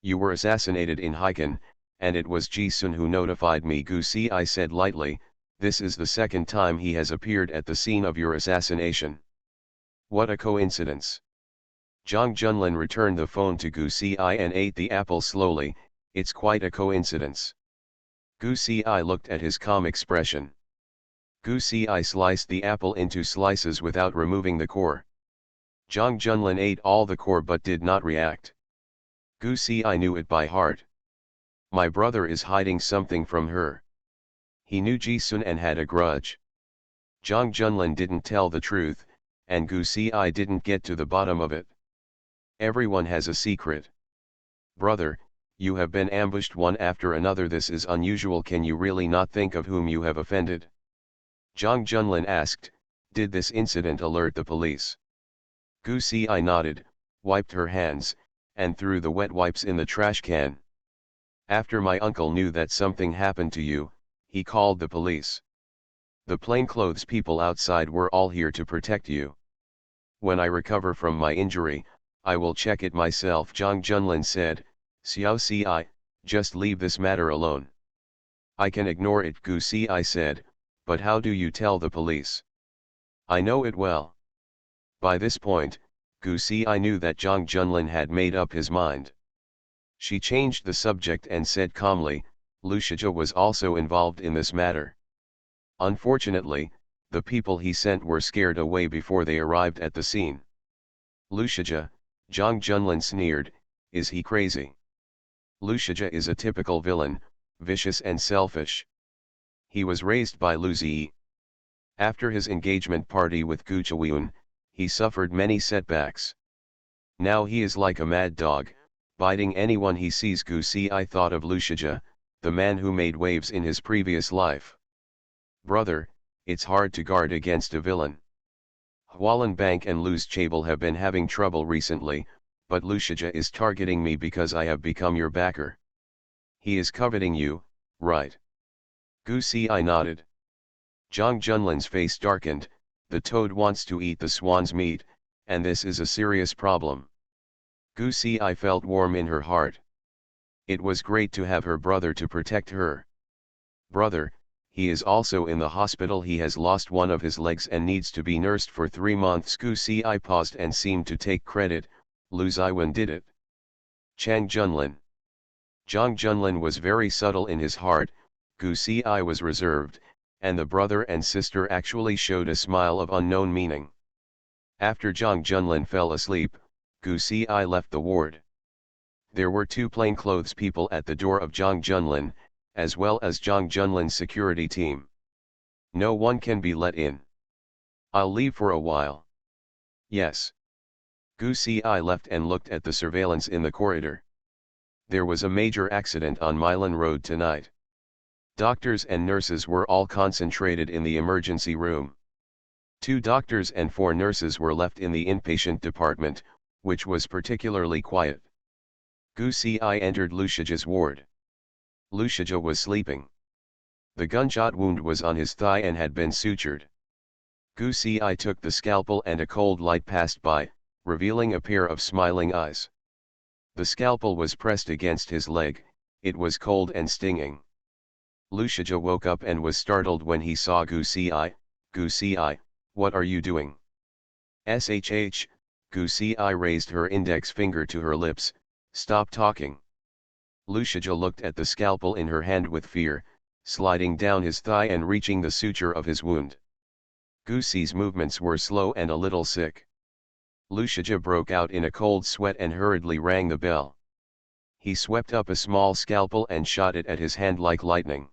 "You were assassinated in Haikan, and it was Ji Sun who notified me," Gu Si said lightly. "This is the second time he has appeared at the scene of your assassination. What a coincidence." Zhang Junlin returned the phone to Gu Si and ate the apple slowly. "It's quite a coincidence." Gu Si looked at his calm expression. Gu Si sliced the apple into slices without removing the core. Zhang Junlin ate all the core but did not react. Gu Si knew it by heart. My brother is hiding something from her. He knew Ji Sun and had a grudge. Zhang Junlin didn't tell the truth, and Gu Si didn't get to the bottom of it. Everyone has a secret. Brother, you have been ambushed one after another. This is unusual. Can you really not think of whom you have offended? Zhang Junlin asked. Did this incident alert the police? Gu Si nodded, wiped her hands, and threw the wet wipes in the trash can. After my uncle knew that something happened to you, he called the police. The plainclothes people outside were all here to protect you. When I recover from my injury, I will check it myself, Zhang Junlin said. Xiao Si, just leave this matter alone. I can ignore it, Gu Si said, but how do you tell the police? I know it well. By this point, Gu Si knew that Zhang Junlin had made up his mind. She changed the subject and said calmly, Lu Shijia was also involved in this matter. Unfortunately, the people he sent were scared away before they arrived at the scene. Lu Shijia, Zhang Junlin sneered, is he crazy? Lu Shijia is a typical villain, vicious and selfish. He was raised by Lu Ziyi. After his engagement party with Gu Chuan, he suffered many setbacks. Now he is like a mad dog, biting anyone he sees. Gu Si thought of Lu Shijia, the man who made waves in his previous life. Brother, it's hard to guard against a villain. Hwalan Bank and Luz Chabel have been having trouble recently, but Lushija is targeting me because I have become your backer. He is coveting you, right? Gu Si nodded. Zhang Junlin's face darkened. The toad wants to eat the swan's meat, and this is a serious problem. Gu Si felt warm in her heart. It was great to have her brother to protect her. Brother, he is also in the hospital. He has lost one of his legs and needs to be nursed for 3 months. Gu Si paused and seemed to take credit. Lu Ziwen did it. Chang Junlin. Zhang Junlin was very subtle in his heart. Gu Si was reserved, and the brother and sister actually showed a smile of unknown meaning. After Zhang Junlin fell asleep, Gu Si left the ward. There were 2 plainclothes people at the door of Zhang Junlin, as well as Zhang Junlin's security team. No one can be let in. I'll leave for a while. Yes. Gu Si left and looked at the surveillance in the corridor. There was a major accident on Milan Road tonight. Doctors and nurses were all concentrated in the emergency room. 2 doctors and 4 nurses were left in the inpatient department, which was particularly quiet. Gu Si entered Lushija's ward. Lushija was sleeping. The gunshot wound was on his thigh and had been sutured. Gu Si took the scalpel and a cold light passed by, revealing a pair of smiling eyes. The scalpel was pressed against his leg. It was cold and stinging. Lushija woke up and was startled when he saw Gu Si. Gu Si, what are you doing? Shh, Gu Si raised her index finger to her lips. Stop talking. Lushija looked at the scalpel in her hand with fear, sliding down his thigh and reaching the suture of his wound. Gu Si's movements were slow and a little sick. Lushija broke out in a cold sweat and hurriedly rang the bell. He swept up a small scalpel and shot it at his hand like lightning.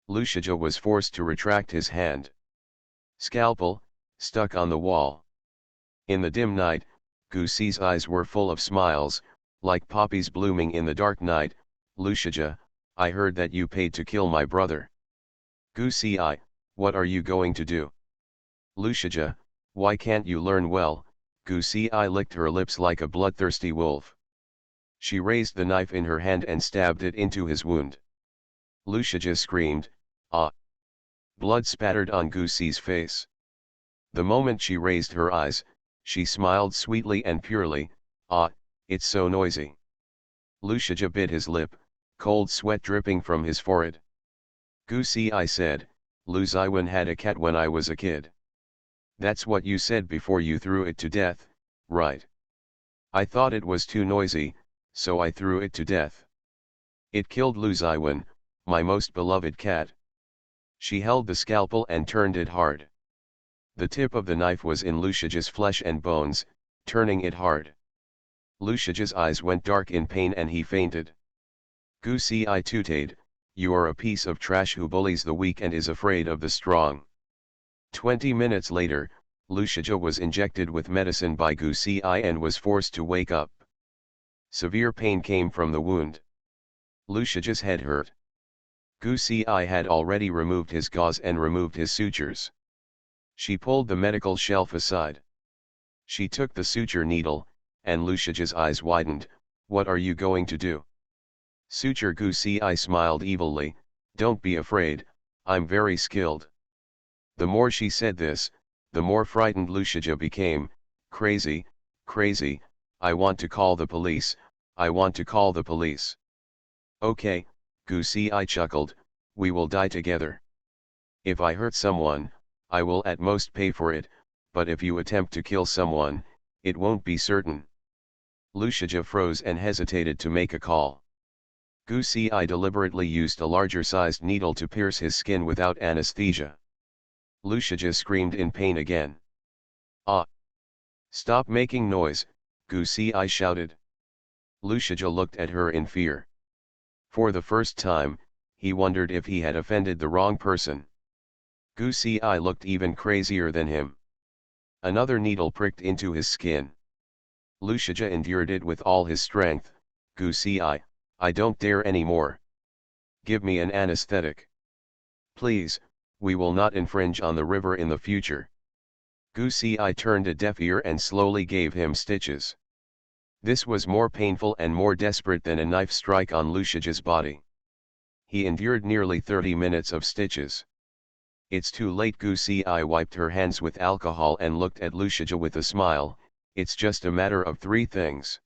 Lushija was forced to retract his hand. Scalpel, stuck on the wall. In the dim night, Gu Si's eyes were full of smiles, like poppies blooming in the dark night. Lushija, I heard that you paid to kill my brother. Gu Si, what are you going to do? Lushija, why can't you learn well? Gu Si licked her lips like a bloodthirsty wolf. She raised the knife in her hand and stabbed it into his wound. Lushija screamed, ah! Blood spattered on Gu Si's face. The moment she raised her eyes, she smiled sweetly and purely, ah, it's so noisy. Lushija bit his lip, cold sweat dripping from his forehead. Gu Si said, Lu Ziwen had a cat when I was a kid. That's what you said before you threw it to death, right? I thought it was too noisy, so I threw it to death. It killed Lu Ziwen, my most beloved cat. She held the scalpel and turned it hard. The tip of the knife was in Lushija's flesh and bones, turning it hard. Lushija's eyes went dark in pain and he fainted. Gu Si tooted, you are a piece of trash who bullies the weak and is afraid of the strong. 20 minutes later, Lushija was injected with medicine by Gu Si and was forced to wake up. Severe pain came from the wound. Lushija's head hurt. Gu Si had already removed his gauze and removed his sutures. She pulled the medical shelf aside. She took the suture needle, and Lushija's eyes widened. What are you going to do? Suture. Gu Si smiled evilly, don't be afraid, I'm very skilled. The more she said this, the more frightened Lushija became. Crazy, crazy, I want to call the police, I want to call the police. Okay, Gu Si chuckled, we will die together. If I hurt someone, I will at most pay for it, but if you attempt to kill someone, it won't be certain. Lushija froze and hesitated to make a call. Gu Si deliberately used a larger-sized needle to pierce his skin without anesthesia. Lushija screamed in pain again. Ah! Stop making noise, Gu Si shouted. Lushija looked at her in fear. For the first time, he wondered if he had offended the wrong person. Gu Si looked even crazier than him. Another needle pricked into his skin. Lushija endured it with all his strength. Gu Si, I don't dare anymore. Give me an anesthetic. Please, we will not infringe on the river in the future. Gu Si turned a deaf ear and slowly gave him stitches. This was more painful and more desperate than a knife strike on Lucia's body. He endured nearly 30 minutes of stitches. It's too late. Gu Si wiped her hands with alcohol and looked at Lucia with a smile. It's just a matter of 3 things.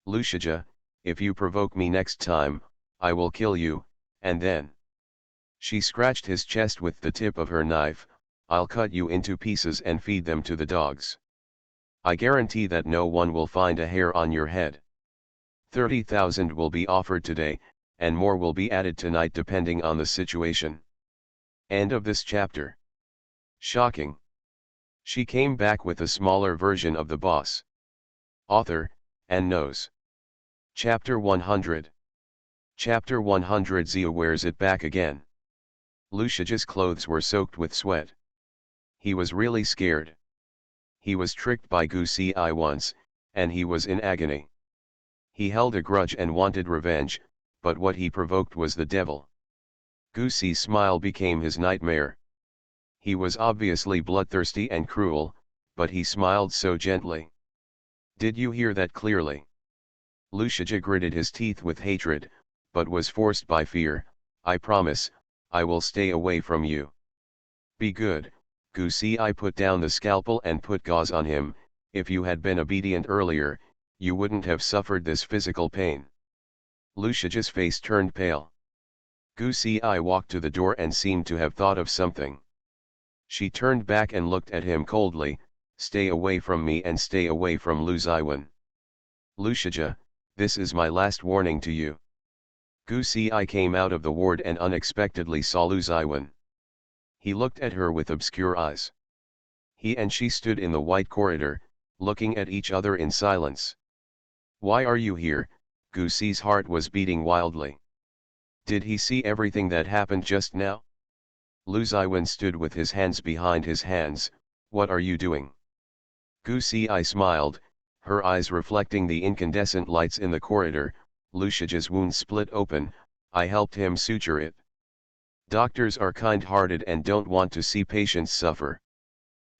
Lucia, if you provoke me next time, I will kill you, and then. She scratched his chest with the tip of her knife. I'll cut you into pieces and feed them to the dogs. I guarantee that no one will find a hair on your head. 30,000 will be offered today, and more will be added tonight depending on the situation. End of this chapter. Shocking. She came back with a smaller version of the boss. Author, and knows. Chapter 100. Chapter 100. Zia wears it back again. Lucia's clothes were soaked with sweat. He was really scared. He was tricked by Gu Si once, and he was in agony. He held a grudge and wanted revenge, but what he provoked was the devil. Gu Si's smile became his nightmare. He was obviously bloodthirsty and cruel, but he smiled so gently. Did you hear that clearly? Lucia gritted his teeth with hatred, but was forced by fear. I promise, I will stay away from you. Be good. Gu Si put down the scalpel and put gauze on him. If you had been obedient earlier, you wouldn't have suffered this physical pain. Lucia's face turned pale. Gu Si walked to the door and seemed to have thought of something. She turned back and looked at him coldly. Stay away from me and stay away from Lu Ziwen. Lucia, this is my last warning to you. Gu Si came out of the ward and unexpectedly saw Lu Ziwen. He looked at her with obscure eyes. He and she stood in the white corridor, looking at each other in silence. Why are you here? Gu Si's heart was beating wildly. Did he see everything that happened just now? Lu Ziwen stood with his hands behind his hands. What are you doing? Gu Si smiled, her eyes reflecting the incandescent lights in the corridor. Lucia's wound split open. I helped him suture it. Doctors are kind-hearted and don't want to see patients suffer.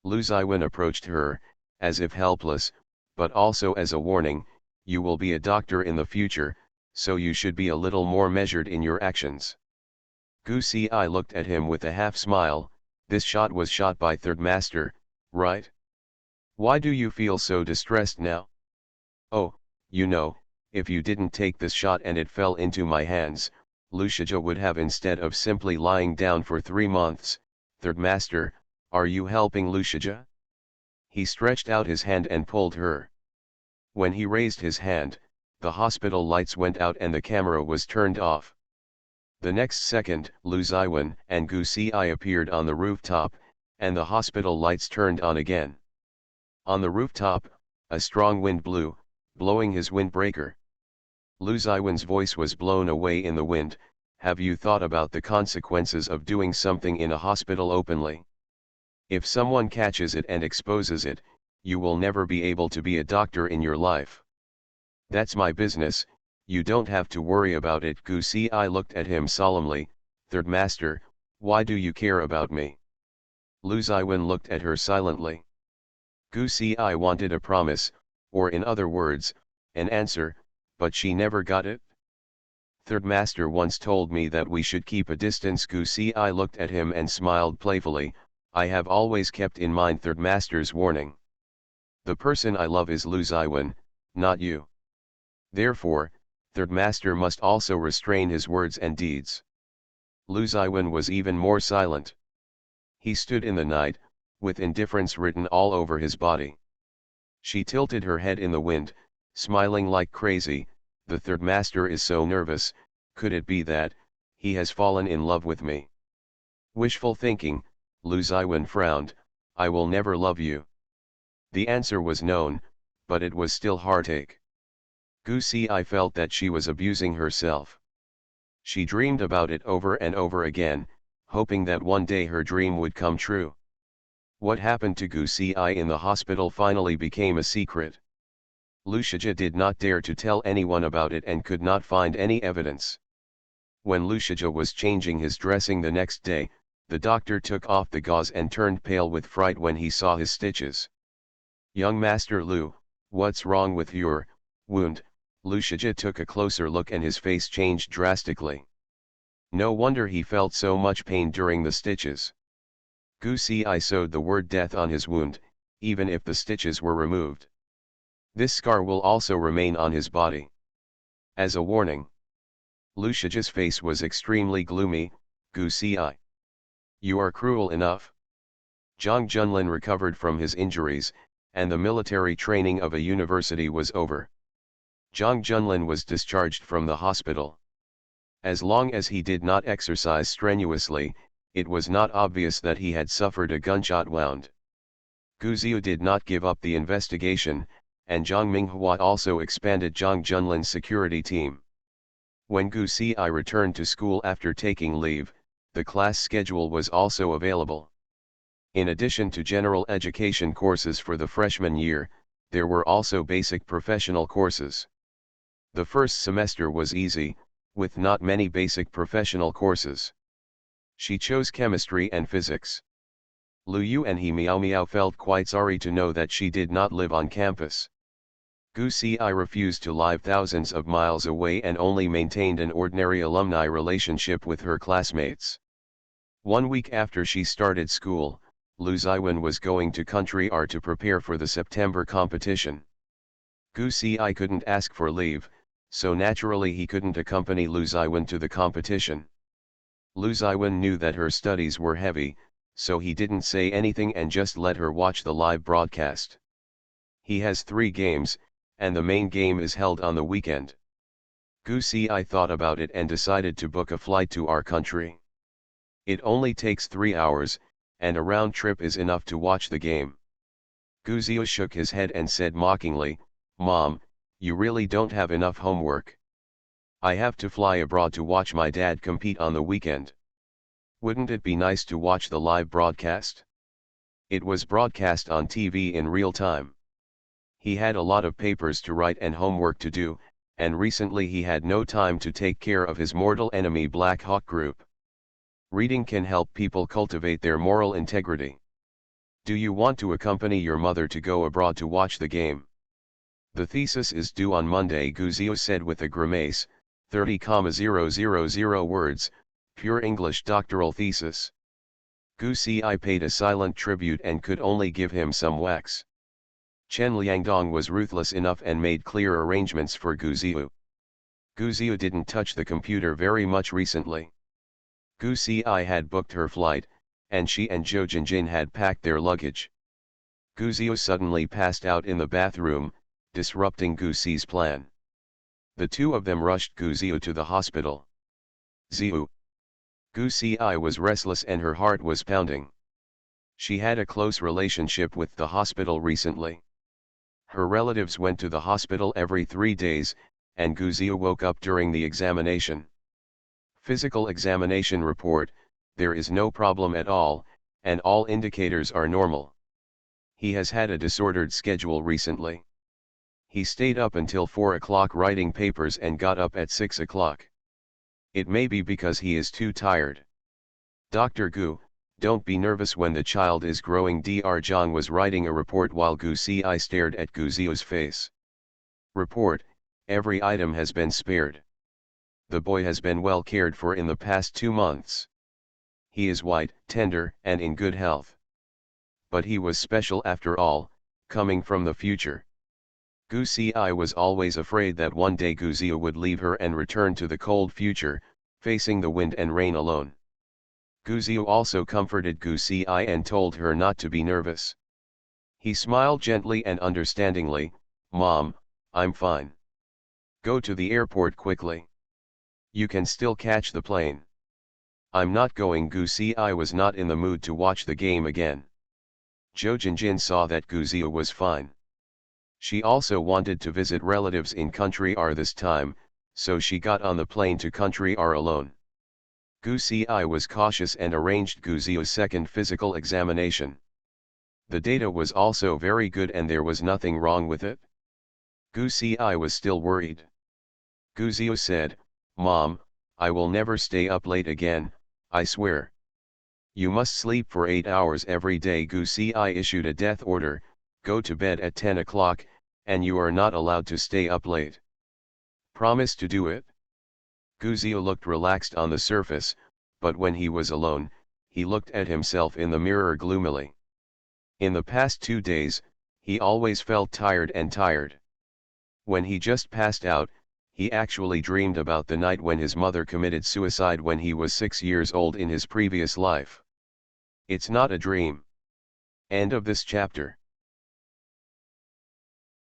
Lu Ziwen approached her, as if helpless, but also as a warning. You will be a doctor in the future, so you should be a little more measured in your actions. Gu Si looked at him with a half-smile. This shot was shot by Third Master, right? Why do you feel so distressed now? Oh, you know, if you didn't take this shot and it fell into my hands, Lucia would have instead of simply lying down for 3 months. Third Master, are you helping Lucia? He stretched out his hand and pulled her. When he raised his hand, the hospital lights went out and the camera was turned off. The next second, Lu Ziwen and Gu Si appeared on the rooftop, and the hospital lights turned on again. On the rooftop, a strong wind blew, blowing his windbreaker. Lu Ziwen's voice was blown away in the wind. Have you thought about the consequences of doing something in a hospital openly? If someone catches it and exposes it, you will never be able to be a doctor in your life. That's my business, you don't have to worry about it. Gu Si looked at him solemnly. Third Master, why do you care about me? Lu Ziwen looked at her silently. Gu Si wanted a promise, or in other words, an answer, but she never got it. Third Master once told me that we should keep a distance. Gu Si looked at him and smiled playfully. I have always kept in mind Third Master's warning. The person I love is Lu Ziwen, not you. Therefore, Third Master must also restrain his words and deeds. Lu Ziwen was even more silent. He stood in the night, with indifference written all over his body. She tilted her head in the wind, smiling like crazy. The Third Master is so nervous. Could it be that he has fallen in love with me? Wishful thinking. Lu Ziwen frowned. I will never love you. The answer was known, but it was still heartache. Gu Si felt that she was abusing herself. She dreamed about it over and over again, hoping that one day her dream would come true. What happened to Gu Si in the hospital finally became a secret. Lucia did not dare to tell anyone about it and could not find any evidence. When Lucia was changing his dressing the next day, the doctor took off the gauze and turned pale with fright when he saw his stitches. "Young Master Lu, what's wrong with your wound?" Lucia took a closer look and his face changed drastically. No wonder he felt so much pain during the stitches. Gu Si sewed the word death on his wound, even if the stitches were removed. This scar will also remain on his body. As a warning. Lucia's face was extremely gloomy. "Gu Si, you are cruel enough." Zhang Junlin recovered from his injuries, and the military training of a university was over. Zhang Junlin was discharged from the hospital. As long as he did not exercise strenuously, it was not obvious that he had suffered a gunshot wound. Gu Ziyu did not give up the investigation, and Zhang Minghua also expanded Zhang Junlin's security team. When Gu Si returned to school after taking leave, the class schedule was also available. In addition to general education courses for the freshman year, there were also basic professional courses. The first semester was easy, with not many basic professional courses. She chose chemistry and physics. Lu Yu and he Miao Miao felt quite sorry to know that she did not live on campus. Gu Si refused to live thousands of miles away and only maintained an ordinary alumni relationship with her classmates. 1 week after she started school, Lu Ziwen was going to Country R to prepare for the September competition. Gu Si couldn't ask for leave, so naturally he couldn't accompany Lu Ziwen to the competition. Lu Ziwen knew that her studies were heavy, so he didn't say anything and just let her watch the live broadcast. He has 3 games, and the main game is held on the weekend. Gu Si thought about it and decided to book a flight to our country. It only takes 3 hours, and a round trip is enough to watch the game. Gu Ziyu shook his head and said mockingly, "Mom, you really don't have enough homework. I have to fly abroad to watch my dad compete on the weekend. Wouldn't it be nice to watch the live broadcast?" It was broadcast on TV in real time. He had a lot of papers to write and homework to do, and recently he had no time to take care of his mortal enemy Black Hawk Group. Reading can help people cultivate their moral integrity. Do you want to accompany your mother to go abroad to watch the game? The thesis is due on Monday, Gu Ziyu said with a grimace. 30,000 words, pure English doctoral thesis. Gu Si paid a silent tribute and could only give him some wax. Chen Liangdong was ruthless enough and made clear arrangements for Gu Ziyu. Gu Ziyu didn't touch the computer very much recently. Gu Si had booked her flight, and she and Zhou Jinjin had packed their luggage. Gu Ziyu suddenly passed out in the bathroom, disrupting Gu Si's plan. The two of them rushed Gu Ziyu to the hospital. Ziyu. Gu Si was restless and her heart was pounding. She had a close relationship with the hospital recently. Her relatives went to the hospital every 3 days, and Gu Ziyu woke up during the examination. Physical examination report, there is no problem at all, and all indicators are normal. He has had a disordered schedule recently. He stayed up until 4 o'clock writing papers and got up at 6 o'clock. It may be because he is too tired. Dr. Gu, don't be nervous when the child is growing. Dr. Zhang was writing a report while Gu Si stared at Gu Ziyu's face. Report, every item has been spared. The boy has been well cared for in the past 2 months. He is white, tender, and in good health. But he was special after all, coming from the future. Gu Si was always afraid that one day Gu Ziyu would leave her and return to the cold future, facing the wind and rain alone. Gu Ziyu also comforted Gu Si and told her not to be nervous. He smiled gently and understandingly, "Mom, I'm fine. Go to the airport quickly. You can still catch the plane." "I'm not going." Gu Si was not in the mood to watch the game again. Zhou Jinjin saw that Gu Ziyu was fine. She also wanted to visit relatives in Country R this time, so she got on the plane to Country R alone. Gu Si was cautious and arranged Gu Ziyu's second physical examination. The data was also very good and there was nothing wrong with it. Gu Si was still worried. Gu Ziyu said, "Mom, I will never stay up late again, I swear. You must sleep for 8 hours every day. Guzzi issued a death order, go to bed at 10 o'clock, and you are not allowed to stay up late. Promise to do it? Guzzi looked relaxed on the surface, but when he was alone, he looked at himself in the mirror gloomily. In the past 2 days, he always felt tired and tired. When he just passed out, he actually dreamed about the night when his mother committed suicide when he was 6 years old in his previous life. It's not a dream. End of this chapter.